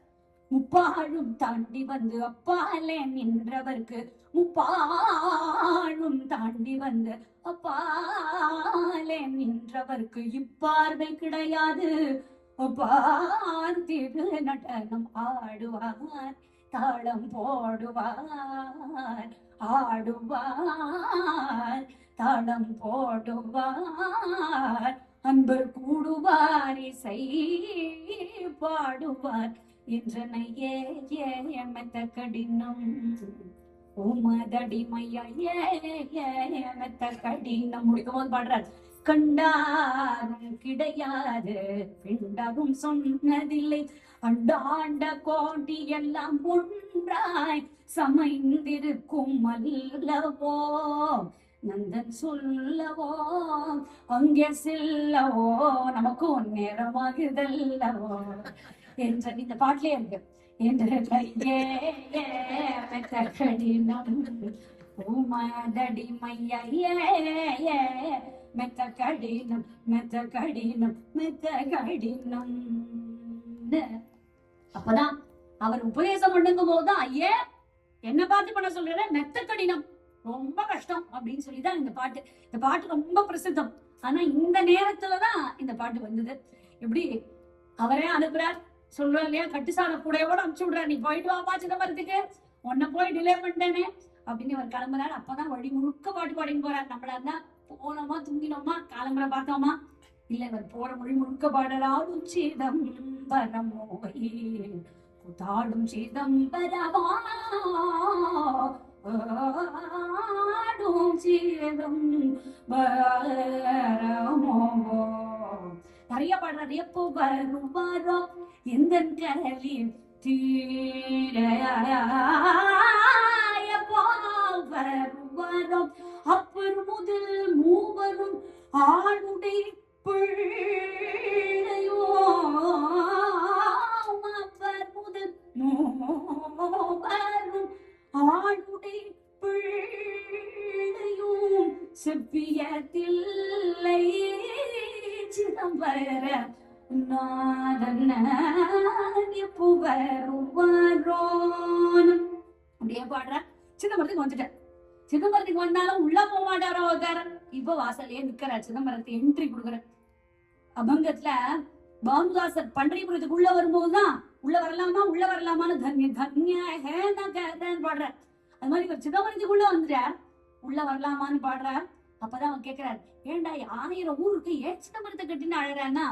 முப்பாழும் தாண்டி வந்து அப்பாலே நின்றவர்க்கு, முப்பாழும் தாண்டி வந்து அப்பாலே நின்றவர்க்கு இப்பார்வை கிடையாது. பார்த்திடு நடனம் ஆடுவார், தாளம் போடுவார், ஆடுவார் தாளம் போடுவார், அன்பர் கூடுவார் இசை பாடுவார் என்றனையே மெத்த கடினம் உமதடிமையா மெத்த கடினம். முடிக்கும் போது பாடுறார், கண்டாரும் கிடையாது பிண்டாரும் சொன்னதில்லை, அண்டாண்ட கோட்டி எல்லாம் ஒன்றாய் சமைந்திருக்கும் அல்லவோ, நந்தன் சொல்லவோ அங்கே செல்லவோ நமக்கும் நேரமாகுதல்லவோ என்ற இந்த பாட்டிலே இருக்கு. என்று மெத்த கடினம் உமதடிமையா மெத்த கடினம் மெத்த கடினம் மெத்த கடினம். அப்பதான் அவர் உபதேசம் பண்ணுங்கும் போதுதான், ஐயே என்ன பார்த்து பண்ண சொல்ற, மெத்த கடினம் ரொம்ப கஷ்டம் அப்படின்னு சொல்லிதான் இந்த பாட்டு ரொம்ப பிரசித்தம். ஆனா இந்த நேரத்துலதான் இந்த பாட்டு வந்தது. எப்படி அவரே அனுப்புறார், சொல்றாரு இல்லையா, கட்டுசால கூடையோட அனுப்பிச்சு விடுறாரு, நீ போயிட்டு வாப்பா சிதம்பரத்துக்கு, உன்னை போய் டிலே பண்ணிட்டேனே அப்படின்னு அவர் கிளம்புறாரு. அப்பதான் வழி முழுக்க பாட்டு பாடின்னு போறாரு. நம்மளா இருந்தா போனோமா தூங்கினோமா காலம்பரை பார்த்தோமா, இல்ல இவர் போற மொழி முழுக்க பாடலாடும் சிதம்பரமோயே தாடும் சிதம்பரமா ஆடும் சிதம்பரமோ. நிறைய பாடுறாரு. எப்போ வருவாரோ எந்த கலின் தீர, எப்போ வருவாரோ அப்பர் முதல் மூவரும் ஆளுடை பிள்ளையோ, அப்பர் முதல் மூவரும் ஆளுடை பிள்ளையும் செவ்வியதில்லை சிதம்பர நாதன் எப்போ வருவாரோன் அப்படியே பாடுற. சிதம்பரத்துக்கு வந்துட்டேன். சிதம்பரத்துக்கு வந்தாலும் உள்ள போக மாட்டாரோ ஒருத்தர். இப்ப வாசல்லே நிக்கிறார். சிதம்பரத்தை என்ட்ரி கொடுக்குற அபங்கத்துல பானுதாசர் பண்டரிபுரத்துக்கு உள்ள வரும்போதுதான் உள்ள வரலாமான்னு தன்ய தன்ய பாடுற. அது மாதிரி இப்ப சிதம்பரத்துக்குள்ள வந்துட்டார். உள்ள வரலாமான்னு பாடுறார். அப்பதான் அவன் கேட்கிறார், ஏண்டா 1000 ஊருக்கு ஏன் சிதம்பரத்தை கட்டின்னு அழறான்னா,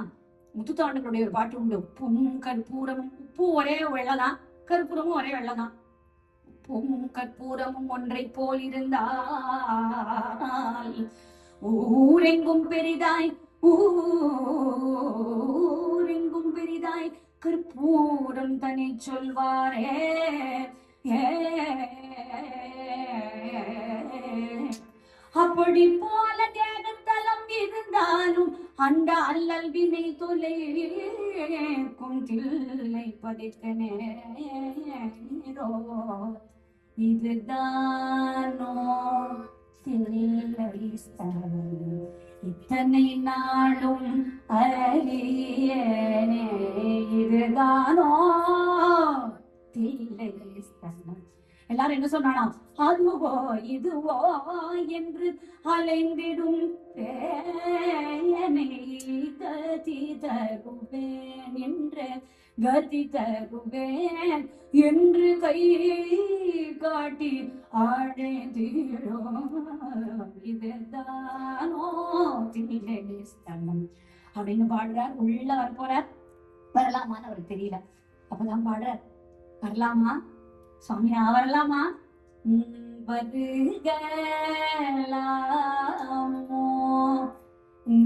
முத்துத்தாண்டனுடைய ஒரு பாட்டு உண்டு. உப்பும் கற்பூரமும், உப்பு ஒரே வெள்ளதான், கற்பூரமும் ஒரே வெள்ளதான். உப்பும் கற்பூரமும் ஒன்றை போல் இருந்தால் ஊரெங்கும் பெரிதாய், ஊரெங்கும் பெரிதாய் கற்பூரம் தனி சொல்வாரே. அப்படி போல தேகத்தலம் இருந்தாலும் அந்த அல்லல் வினை தொலைக்கும் தில்லை பதித்தனே. இதுதானோ தில்லை இத்தனை நாளும் அறியனே. இதுதானோ தில்லை ஸ்தலம். எல்லாரும் என்ன சொன்னா, அதுவோ இதுவோ என்று அலைந்திடும் பேயனை கதி தருவேன் என்று, கதி தருவேன் என்று கை காட்டி ஆழ்ந்தீரோ. இதுதானோ தில்லை ஸ்தலம் அப்படின்னு பாடுறார். உள்ள வர போறார். வரலாமான்னு அவருக்கு தெரியல. அப்பதான் பாடுறார், வரலாமா சுவாமியா, வரலாமா? வருகலாமோ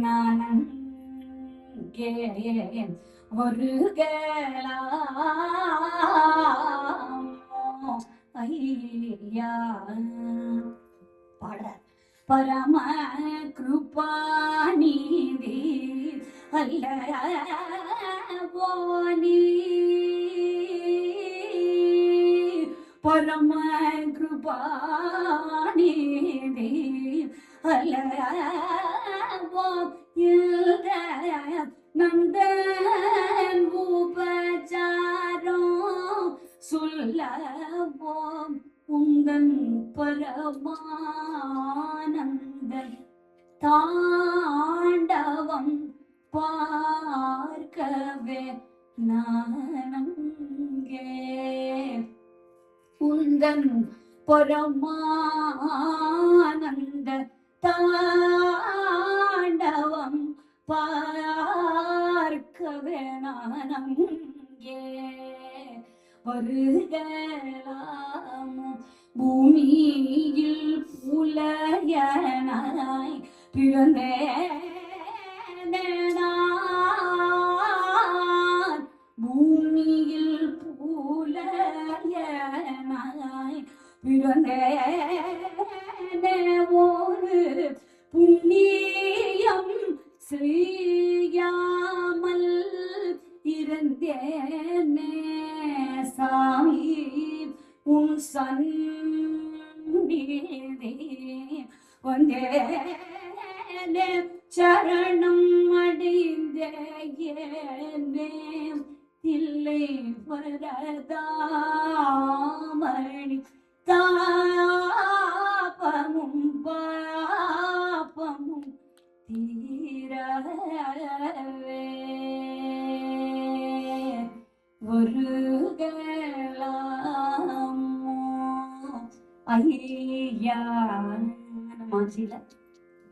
நானங்கே வருகலாமோ ஐயா பாடுறார். பரம கிருபாநிதி அல்லவோ நீ, பரம கிருபாநிதி அல்லவோ நந்தன் உபச்சாரம் சொல்லவோ உந்தன் பரமானந்த தாண்டவம் பார்க்கவே நானங்கே. உந்தன் பரமானந்த தாண்டவம் பார்க்கவே நானங்கே. வருகலாமோ பூமியில் புலையனாய் பிறந்தேன், பூமியில் புலையனாய் பிறந்தேனே. ஒரு புண்ணியம் செய்யாமல் இருந்தேனே சாமி உன் சந்நிதி வந்தேனே. சரணம் அடைந்தேனே தில்லை வரதாமணி தாபமும் பாபமும் தீரவே. வருகலாமோ ஐயா மாசில,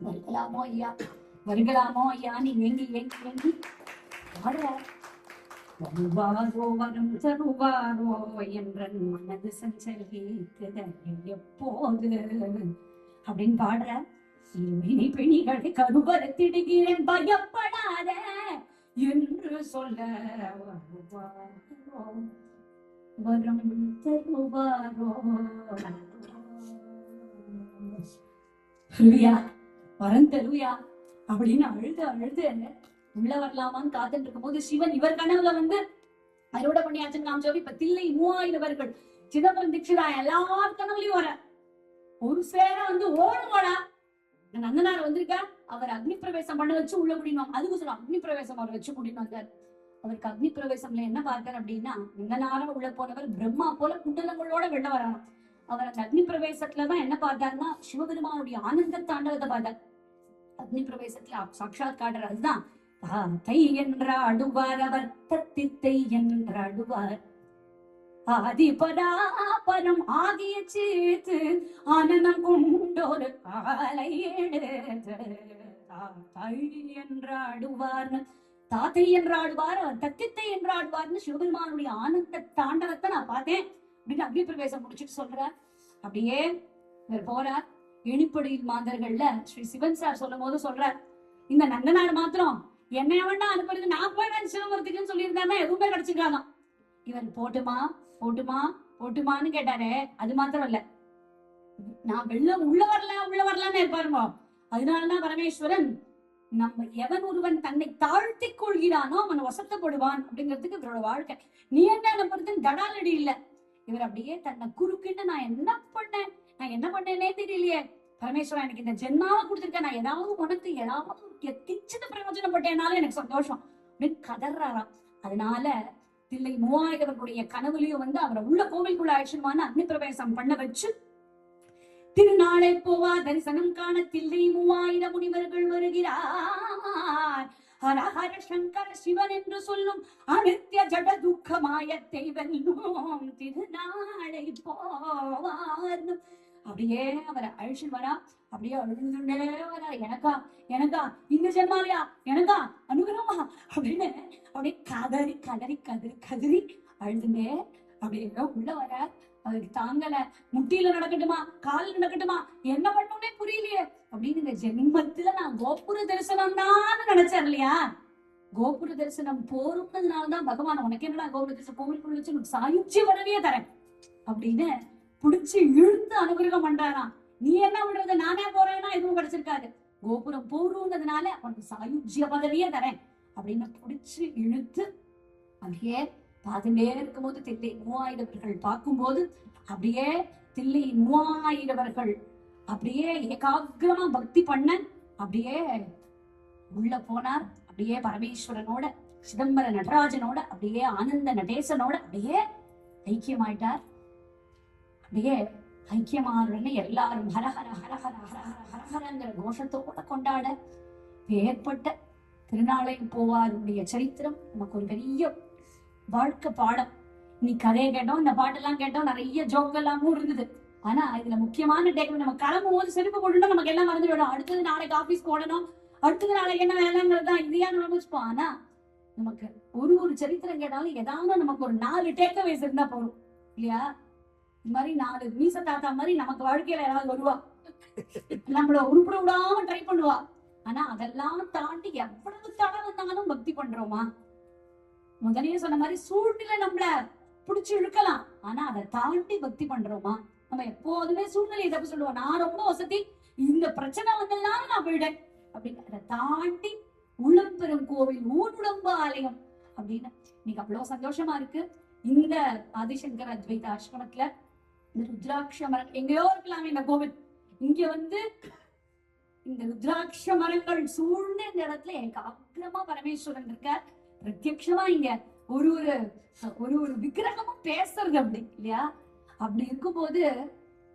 வருகலாமோ ஐயா, வருகலாமோ ஐயா நீ ஏங்கி ஏங்கி ஏங்கி வருவாரோ வரும் தருவாரோ என்ற மனது சஞ்சரிக்குது எப்போது அப்படின்னு பாடுற. இருவினி பிணிகளை கருவறுத்திடுகிறேன் பயப்படாத என்று சொல்ல வருவாரோ வரும் தருவாரோ. வரம் தருவியா அப்படின்னு அழுது அழுது உள்ள வரலாமான்னு காத்துட்டு இருக்கும் போது சிவன் இவர் கனவுல வந்து அறுவடை பண்ணியாச்சுன்னு நாம் சொல்லி இப்ப தில்லை 3000 பேர்கள் சிதம்பரம் தீட்சிதா எல்லார் கனவுலயும் வர ஒரு சேர வந்து ஓடுங்கடா நந்தனார் வந்திருக்கா, அவர் அக்னி பிரவேசம் பண்ண வச்சு உள்ள கூட்டினோம். அதுக்கு சொல்லுவோம் அக்னி பிரவேசம் அவர் வச்சு கூட்டின்னு வந்தார். அவருக்கு அக்னி பிரவேசம்ல என்ன பார்த்தார் அப்படின்னா, நந்தனார உள்ள போனவர் பிரம்மா போல குண்டலங்களோட வெளில வரணும். அவர் அந்த அக்னி பிரவேசத்துலதான் என்ன பார்த்தாருன்னா, சிவபெருமானுடைய ஆனந்த தாண்டவத்தை பார்த்தார். அக்னி பிரவேசத்துல சாட்சாத் காட்டுற அதுதான் தை என்ற அடுவார், அவர் தத்தித்தை என்ற அடுவார், ஆதிபராபரம் ஆகிய சேத்து ஆனந்தம் கொண்டோரு காலை என்றாடுவார், தாத்தை என்றாடுவார், அவர் தத்தித்தை என்றாடுவார்னு சிவபெருமானுடைய ஆனந்த தாண்டவத்தை நான் பார்த்தேன் அப்படின்னு அக்னி பிரவேசம் முடிச்சுட்டு சொல்றார். அப்படியே இவர் போறார். எணிப்படியில் மாந்தர்கள்ல ஸ்ரீ சிவன் சார் சொல்லும் போது சொல்றார், இந்த நந்தனார் மாத்திரம் என்ன வேண்டாம் அனுப்புறது, நான் போய் சிவமூர்த்திக்குன்னு சொல்லியிருந்தாருன்னா எதுவுமே கிடைச்சிருக்காதான். இவர் போட்டுமா போட்டுமா போட்டுமான்னு கேட்டாரு. அது மாத்திரம் இல்ல, நான் உள்ள வரலான்னு இருப்பாருமா. அதனாலதான் பரமேஸ்வரன் நம்ம எவன் ஒருவன் தன்னை தாழ்த்தி கொள்கிறானோ அவன் வசத்தப்படுவான் அப்படிங்கிறதுக்கு இவரோட வாழ்க்கை. நீ என்ன அனுப்புறதுன்னு தடாலடி இல்ல. இவர் அப்படியே தன்னை குறுக்கிட்டு நான் என்ன பண்ணேனே தெரியலையே, பரமேஸ்வரன் எனக்கு இந்த ஜென்மாவை கொடுத்திருக்கேன், நான் ஏதாவது உனக்கு ஏதாவது கிச்சித பிரயோஜனப்பட்டேனாலும் எனக்கு சந்தோஷம் அப்படின்னு கதறாராம். அதனால தில்லை மூவாயிரவர்களுடைய கனவுலையும் அவரை உள்ள கோவிலுக்குள்ள ஆயிடுச்சுமான அக்னி பிரவேசம் பண்ண வச்சு திருநாளை போவா தரிசனம் காண தில்லை 3000 முனிவர்கள் வருகிறார். ஹரஹர சங்கர சிவன் என்று சொல்லும் அனித்ய ஜட துக்க மாயத்தை வெல்லும் திருநாளை போவார். அப்படியே அவரை அழிச்சு வரா. அப்படியே அழுதுண்டே வரா. எனக்கா இந்த ஜென்மாலையா, எனக்கா அனுகிரகமா அப்படின்னு அப்படியே கதறி அழுதுண்டே அப்படியே உள்ள வர. அவருக்கு தாங்கல. முட்டியில நடக்கட்டுமா, காலில் நடக்கட்டுமா, என்ன பண்ணணும்னே புரியலையே அப்படின்னு இந்த ஜென்மத்துல நான் கோபுர தரிசனம் தான் நினைச்சார் இல்லையா. கோபுர தரிசனம் போறதுனாலதான் பகவான் உனக்கு என்னடா கோபுர தரிசனம் கோவிலுக்குள்ள வச்சு உனக்கு சாயுச்சி வரவே தரேன் அப்படின்னு புடிச்சு இழுத்து அனுகிரகம் பண்றாராம். நீ என்ன பண்றது, நானே போறேன்னா எதுவும் கிடைச்சிருக்காது, கோபுரம் போறதுனால உனக்கு சாயுஜ்ய பதவியே தரேன் அப்படின்னு புடிச்சு இழுத்து அப்படியே பார்த்துட்டே இருக்கும்போது தில்லை 3000 பார்க்கும்போது அப்படியே தில்லை 3000 அப்படியே ஏகாகிரமா பக்தி பண்ண அப்படியே உள்ள போனார். அப்படியே பரமேஸ்வரனோட சிதம்பர நடராஜனோட அப்படியே ஆனந்த நடேசனோட அப்படியே ஐக்கியமாயிட்டார். அப்படியே ஐக்கியமான எல்லாரும் ஹரஹர ஹரஹர ஹரஹர ஹரஹரங்கிற கோஷத்தோட கொண்டாட ஏற்பட்ட திருநாளையும் போவாருடைய சரித்திரம் நமக்கு ஒரு பெரிய வாழ்க்கை பாடம். நீ கதையை கேட்டோம், இந்த பாட்டெல்லாம் கேட்டோம், நிறைய ஜோக்கெல்லாமும் இருந்தது. ஆனா இதுல முக்கியமான டேக் நம்ம கிளம்பும் போது செருப்பு போட்டுட்டோம், நமக்கு எல்லாம் மறந்து விடும். அடுத்தது நாளைக்கு ஆபீஸ் போடணும், அடுத்தது நாளைக்கு என்ன வேலைங்கிறது தான் இதையா நினைச்சுப்போம். ஆனா நமக்கு ஒரு சரித்திரம் கேட்டாலும் ஏதாவது நமக்கு ஒரு 4 டேக்அவேஸ் இருந்தா போதும் இல்லையா. இது மாதிரி 4 மீச தாத்தா மாதிரி நமக்கு வாழ்க்கையில யாராவது வருவா, நம்மள உருப்பட விடாம ட்ரை பண்ணுவா. ஆனா அதெல்லாம் தாண்டி எவ்வளவு தடை வந்தாலும் பக்தி பண்றோமா. முதலையே சொன்ன மாதிரி சூழ்நிலை நம்மள புடிச்சு இழுக்கலாம், ஆனா அதை தாண்டி பக்தி பண்றோமா. நம்ம எப்போதுமே சூழ்நிலையை தப்பு சொல்லுவோம், நான் ரொம்ப வசதி, இந்த பிரச்சனை வந்ததுனால நான் போயிட்டேன் அப்படின்னு. அதை தாண்டி உள்ளம் பெரும் கோவில் ஊனுடம்பு ஆலயம் அப்படின்னு இன்னைக்கு அவ்வளவு சந்தோஷமா இருக்கு. இந்த ஆதிசங்கர அத்வைத ஆசிரமத்துல இந்த ருத்ராட்ச மரம் எங்கேயோ இருக்கலாம் இந்த கோவில், இங்க இந்த ருத்ராட்ச மரங்கள் சூழ்ந்த இந்த இடத்துல எனக்கு அக்கிரமா பரமேஸ்வரன் இருக்கார். பிரத்யட்சமா இங்க ஒரு ஒரு விக்கிரகமும் பேசுறது அப்படி இல்லையா. அப்படி இருக்கும்போது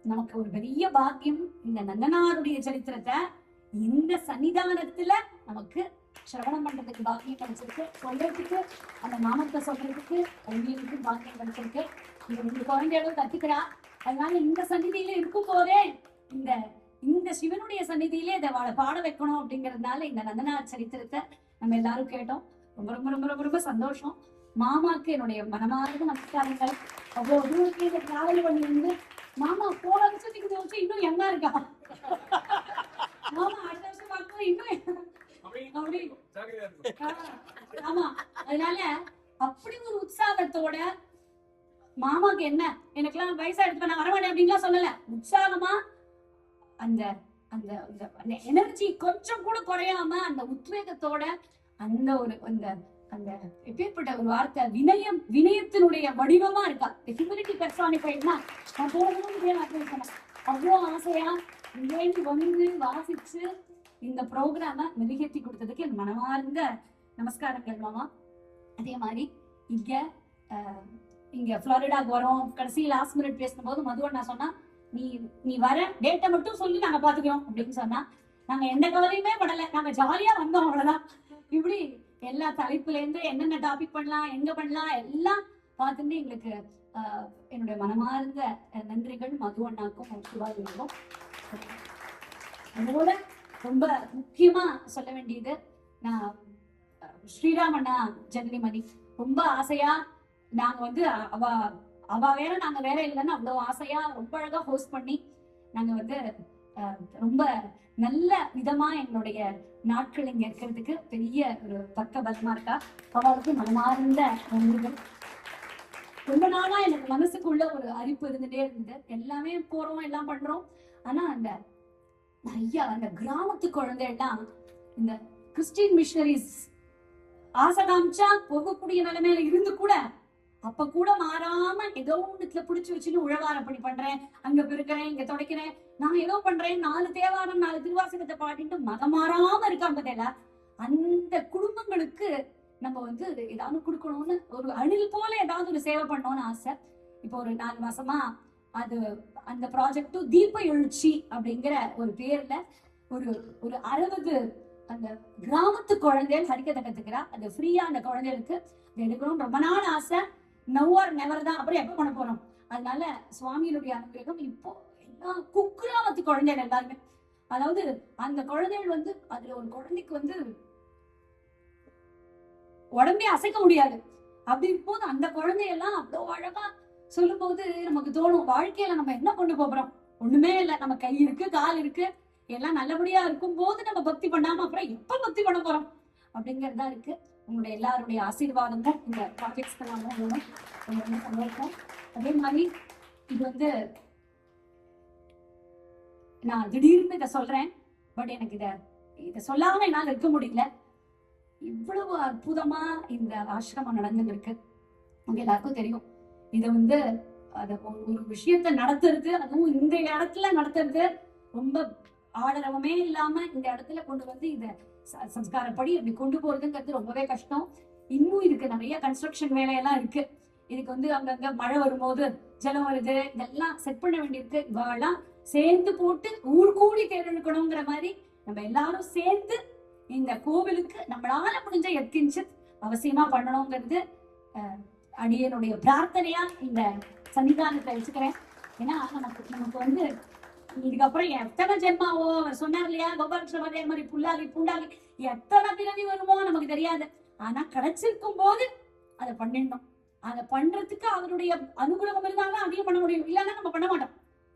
நமக்கு ஒரு பெரிய பாக்கியம். இந்த நந்தனாருடைய சரித்திரத்தை இந்த சன்னிதானத்துல நமக்கு சிரவணம் பண்றதுக்கு பாக்கியம் கிடைச்சிருக்கு, சொல்றதுக்கு அந்த நாமத்தை சொல்றதுக்கு உங்களுக்கு பாக்கியம் கிடைச்சிருக்கு. இது 2 குழந்தைகளும் கத்துக்கிறா. அதனால இந்த சந்நிதியில இருக்கும் போதே இந்த சிவனுடைய சந்நிதியிலே இதை பாட வைக்கணும் அப்படிங்கறதுனால இந்த நந்தனார் சரித்திரத்தை நம்ம எல்லாரும் கேட்டோம். ரொம்ப ரொம்ப ரொம்ப ரொம்ப ரொம்ப சந்தோஷம். மாமாக்கு என்னுடைய மனமார்ந்த நமஸ்காரங்கள். அவ்வளவு தூரத்துக்கு இதை டிராவல் பண்ணி வந்து மாமா போன வருஷத்துக்கு வச்சு இன்னும் எங்க இருக்கா, மாமா அடுத்த வருஷம் பார்க்கும்போது இன்னும் அப்படி. ஆமா, அதனால அப்படி ஒரு உற்சாகத்தோட மாமாக்கு என்ன எனக்கெல்லாம் வயசா எடுத்து நான் வரமாட்டேன் அப்படின்லாம் சொல்லல. உற்சாகமா அந்த அந்த அந்த எனர்ஜி கொஞ்சம் கூட குறையாம அந்த உத்வேகத்தோட அந்த ஒரு அந்த எப்பேற்பட்ட ஒரு வார்த்தை வினயத்தினுடைய வடிவமா இருக்கா. ஹியூமிலிட்டி பெர்சானிஃபைட்னா நான் போகணும்னு அவ்வளோ ஆசையா இங்கேருந்து வந்து வாசிச்சு இந்த ப்ரோக்ராம மெருகேற்றி கொடுத்ததுக்கு என் மனமார்ந்த நமஸ்காரங்கள் மாமா. அதே மாதிரி இங்க புளோரிடாக்கு வரோம். கடைசி லாஸ்ட் மினிட் பேசும்போது மதுவண்ணா சொன்னா, நீ வர டேட்டை மட்டும் சொல்லி நாங்க பாத்துக்கிறோம் அப்படின்னு சொன்னா, நாங்க எந்த கவலையுமே படல, நாங்க ஜாலியா வந்தோம், அவ்வளவுதான். இப்படி எல்லா தலைப்புல இருந்து என்னென்ன டாபிக் பண்ணலாம், எங்க பண்ணலாம் எல்லாம் பார்த்துட்டு எங்களுக்கு என்னுடைய மனமார்ந்த நன்றிகள் மதுவண்ணாக்கும் சிவாஜிக்கும். அதோட ரொம்ப முக்கியமா சொல்ல வேண்டியது, நான் ஸ்ரீராமண்ணா ஜெகனிமணி ரொம்ப ஆசையா நாங்க வந்து அவ வேற நாங்க வேற இல்லைன்னு அவ்வளவு ஆசையா ரொம்ப அழகா ஹோஸ்ட் பண்ணி நாங்க வந்து ரொம்ப நல்ல விதமா எங்களுடைய நாட்கள் இங்க இருக்கிறதுக்கு பெரிய ஒரு பக்க பலமா இருக்கா. அவளுக்கு மனமார்ந்த நன்றிகள். ரொம்ப நாளா எனக்கு மனசுக்குள்ள ஒரு அரிப்பு இருந்துட்டே இருந்தது. எல்லாமே போறோம், எல்லாம் பண்றோம். ஆனா அந்த ஐயா அந்த கிராமத்து குழந்தைலாம் இந்த கிறிஸ்டியன் மிஷனரிஸ் ஆசை காமிச்சா போகக்கூடிய நிலைமையில இருந்து கூட அப்ப கூட மாறாம ஏதோ ஒண்ணுல புடிச்சு வச்சுன்னு உழவாரப்படி பண்றேன், அங்க பெருக்கிறேன், இங்க துடைக்கிறேன், நான் ஏதோ பண்றேன், 4 தேவாரம் 4 திருவாசகத்தை பாடிட்டு மதம் மாறாம இருக்காங்க. அந்த குடும்பங்களுக்கு நம்ம வந்து ஏதாவது கொடுக்கணும்னு ஒரு அணில் போல ஏதாவது ஒரு சேவை பண்ணணும்னு ஆசை. இப்போ ஒரு 4 மாசமா அது அந்த ப்ராஜெக்ட் தீப எழுச்சி அப்படிங்கிற ஒரு பேர்ல ஒரு 60 அந்த கிராமத்து குழந்தைகள் ஹரிக்கதை கத்துக்கிறா. அது ஃப்ரீயா அந்த குழந்தைகளுக்கு எடுக்கணும் ரொம்ப நாள் ஆசை. நவ் ஆர் நெவர் தான், அப்புறம் எப்ப பண்ண போறோம். அதனால சுவாமியினுடைய அனுகிரகம் இப்போ எல்லா குக்கிராமத்து குழந்தைகள் எல்லாருமே, அதாவது அந்த குழந்தைகள் வந்து அதுல ஒரு குழந்தைக்கு வந்து உடம்பே அசைக்க முடியாது. அப்படி இருக்கும்போது அந்த குழந்தையெல்லாம் அவ்வளவு அழகா சொல்லும் போது நமக்கு தோணும், வாழ்க்கையில நம்ம என்ன கொண்டு போறோம், ஒண்ணுமே இல்லை, நம்ம கை இருக்கு கால் இருக்கு, எல்லாம் நல்லபடியா இருக்கும் போது நம்ம பக்தி பண்ணாம அப்புறம் எப்ப பக்தி பண்ண போறோம் அப்படிங்கறதா இருக்கு. உங்களுடைய எல்லாருடைய ஆசீர்வாதங்கள் இந்த ப்ராஜெக்ட்ஸ்க்கு ரொம்ப சந்தோஷம். அதே மாதிரி இது வந்து நான் திடீர்னு இதை சொல்றேன், பட் எனக்கு இதை சொல்லாம என்னால இருக்க முடியல. இவ்வளவு அற்புதமா இந்த ஆசிரமம் நடந்துட்டு இருக்கு. உங்க எல்லாருக்கும் தெரியும், இதை வந்து அத ஒரு விஷயத்த நடத்துறது, அதுவும் இந்த இடத்துல நடத்துறது ரொம்ப ஆடரவமே இல்லாம இந்த இடத்துல கொண்டு வந்து இத சம்ஸ்காரப்படி அப்படி கொண்டு போறதுங்கிறது ரொம்பவே கஷ்டம். இன்னும் இதுக்கு நிறைய கன்ஸ்ட்ரக்ஷன் வேலையெல்லாம் இருக்கு. இதுக்கு வந்து அங்கங்க மழை வரும்போது ஜலம் வருது, இதெல்லாம் செட் பண்ண வேண்டியிருக்கு. இவெல்லாம் சேர்ந்து போட்டு ஊர் கூடி தேர்ந்தெடுக்கணுங்கிற மாதிரி நம்ம எல்லாரும் சேர்ந்து இந்த கோவிலுக்கு நம்மளால முடிஞ்ச எத்கிஞ்சு அவசியமா பண்ணணுங்கிறது அடியனுடைய பிரார்த்தனையா இந்த சன்னிதானத்தை வச்சுக்கிறேன். ஏன்னா நமக்கு வந்து இதுக்கப்புறம் எத்தனை ஜென்மாவோ, அவர் சொன்னார் இல்லையா கோபாலகிருஷ்ண மாதிரி புல்லாகி பூண்டாகி எத்தனை பிறவி வருமோ நமக்கு தெரியாது. ஆனா கிடைச்சிருக்கும் போது அதை பண்ணிடணும். அதை பண்றதுக்கு அவருடைய அனுகிரகம் இருந்தாலும் அதையும் பண்ண முடியும், இல்லைன்னா நம்ம பண்ண மாட்டோம்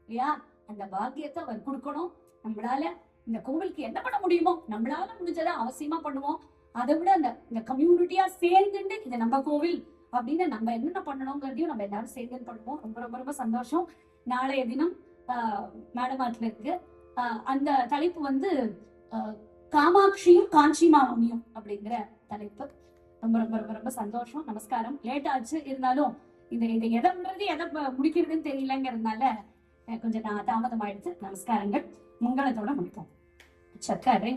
இல்லையா. அந்த பாக்கியத்தை அவர் கொடுக்கணும். நம்மளால இந்த கோவிலுக்கு என்ன பண்ண முடியுமோ நம்மளால முடிஞ்சதை அவசியமா பண்ணுவோம். அதை விட இந்த கம்யூனிட்டியா சேர்ந்துட்டு இதை நம்ம கோவில் அப்படின்னு நம்ம என்னென்ன பண்ணணுங்கிறதையும் நம்ம எல்லாரும் சேர்ந்து பண்ணுவோம். ரொம்ப ரொம்ப ரொம்ப சந்தோஷம். நாளைய தினம் மேடமாட்டில் இருக்கு. அந்த தலைப்பு வந்து காமாட்சியும் காஞ்சி மாமுனியும் அப்படிங்கிற தலைப்பு. ரொம்ப ரொம்ப ரொம்ப ரொம்ப சந்தோஷம். நமஸ்காரம். லேட் ஆச்சு, இருந்தாலும் இந்த எதைன்றது எதை முடிக்கிறதுன்னு தெரியலங்கிறதுனால கொஞ்சம் நான் தாமதம் ஆயிடுச்சு. நமஸ்காரங்கள். மங்களத்தோட முடிப்போம். சக்கரை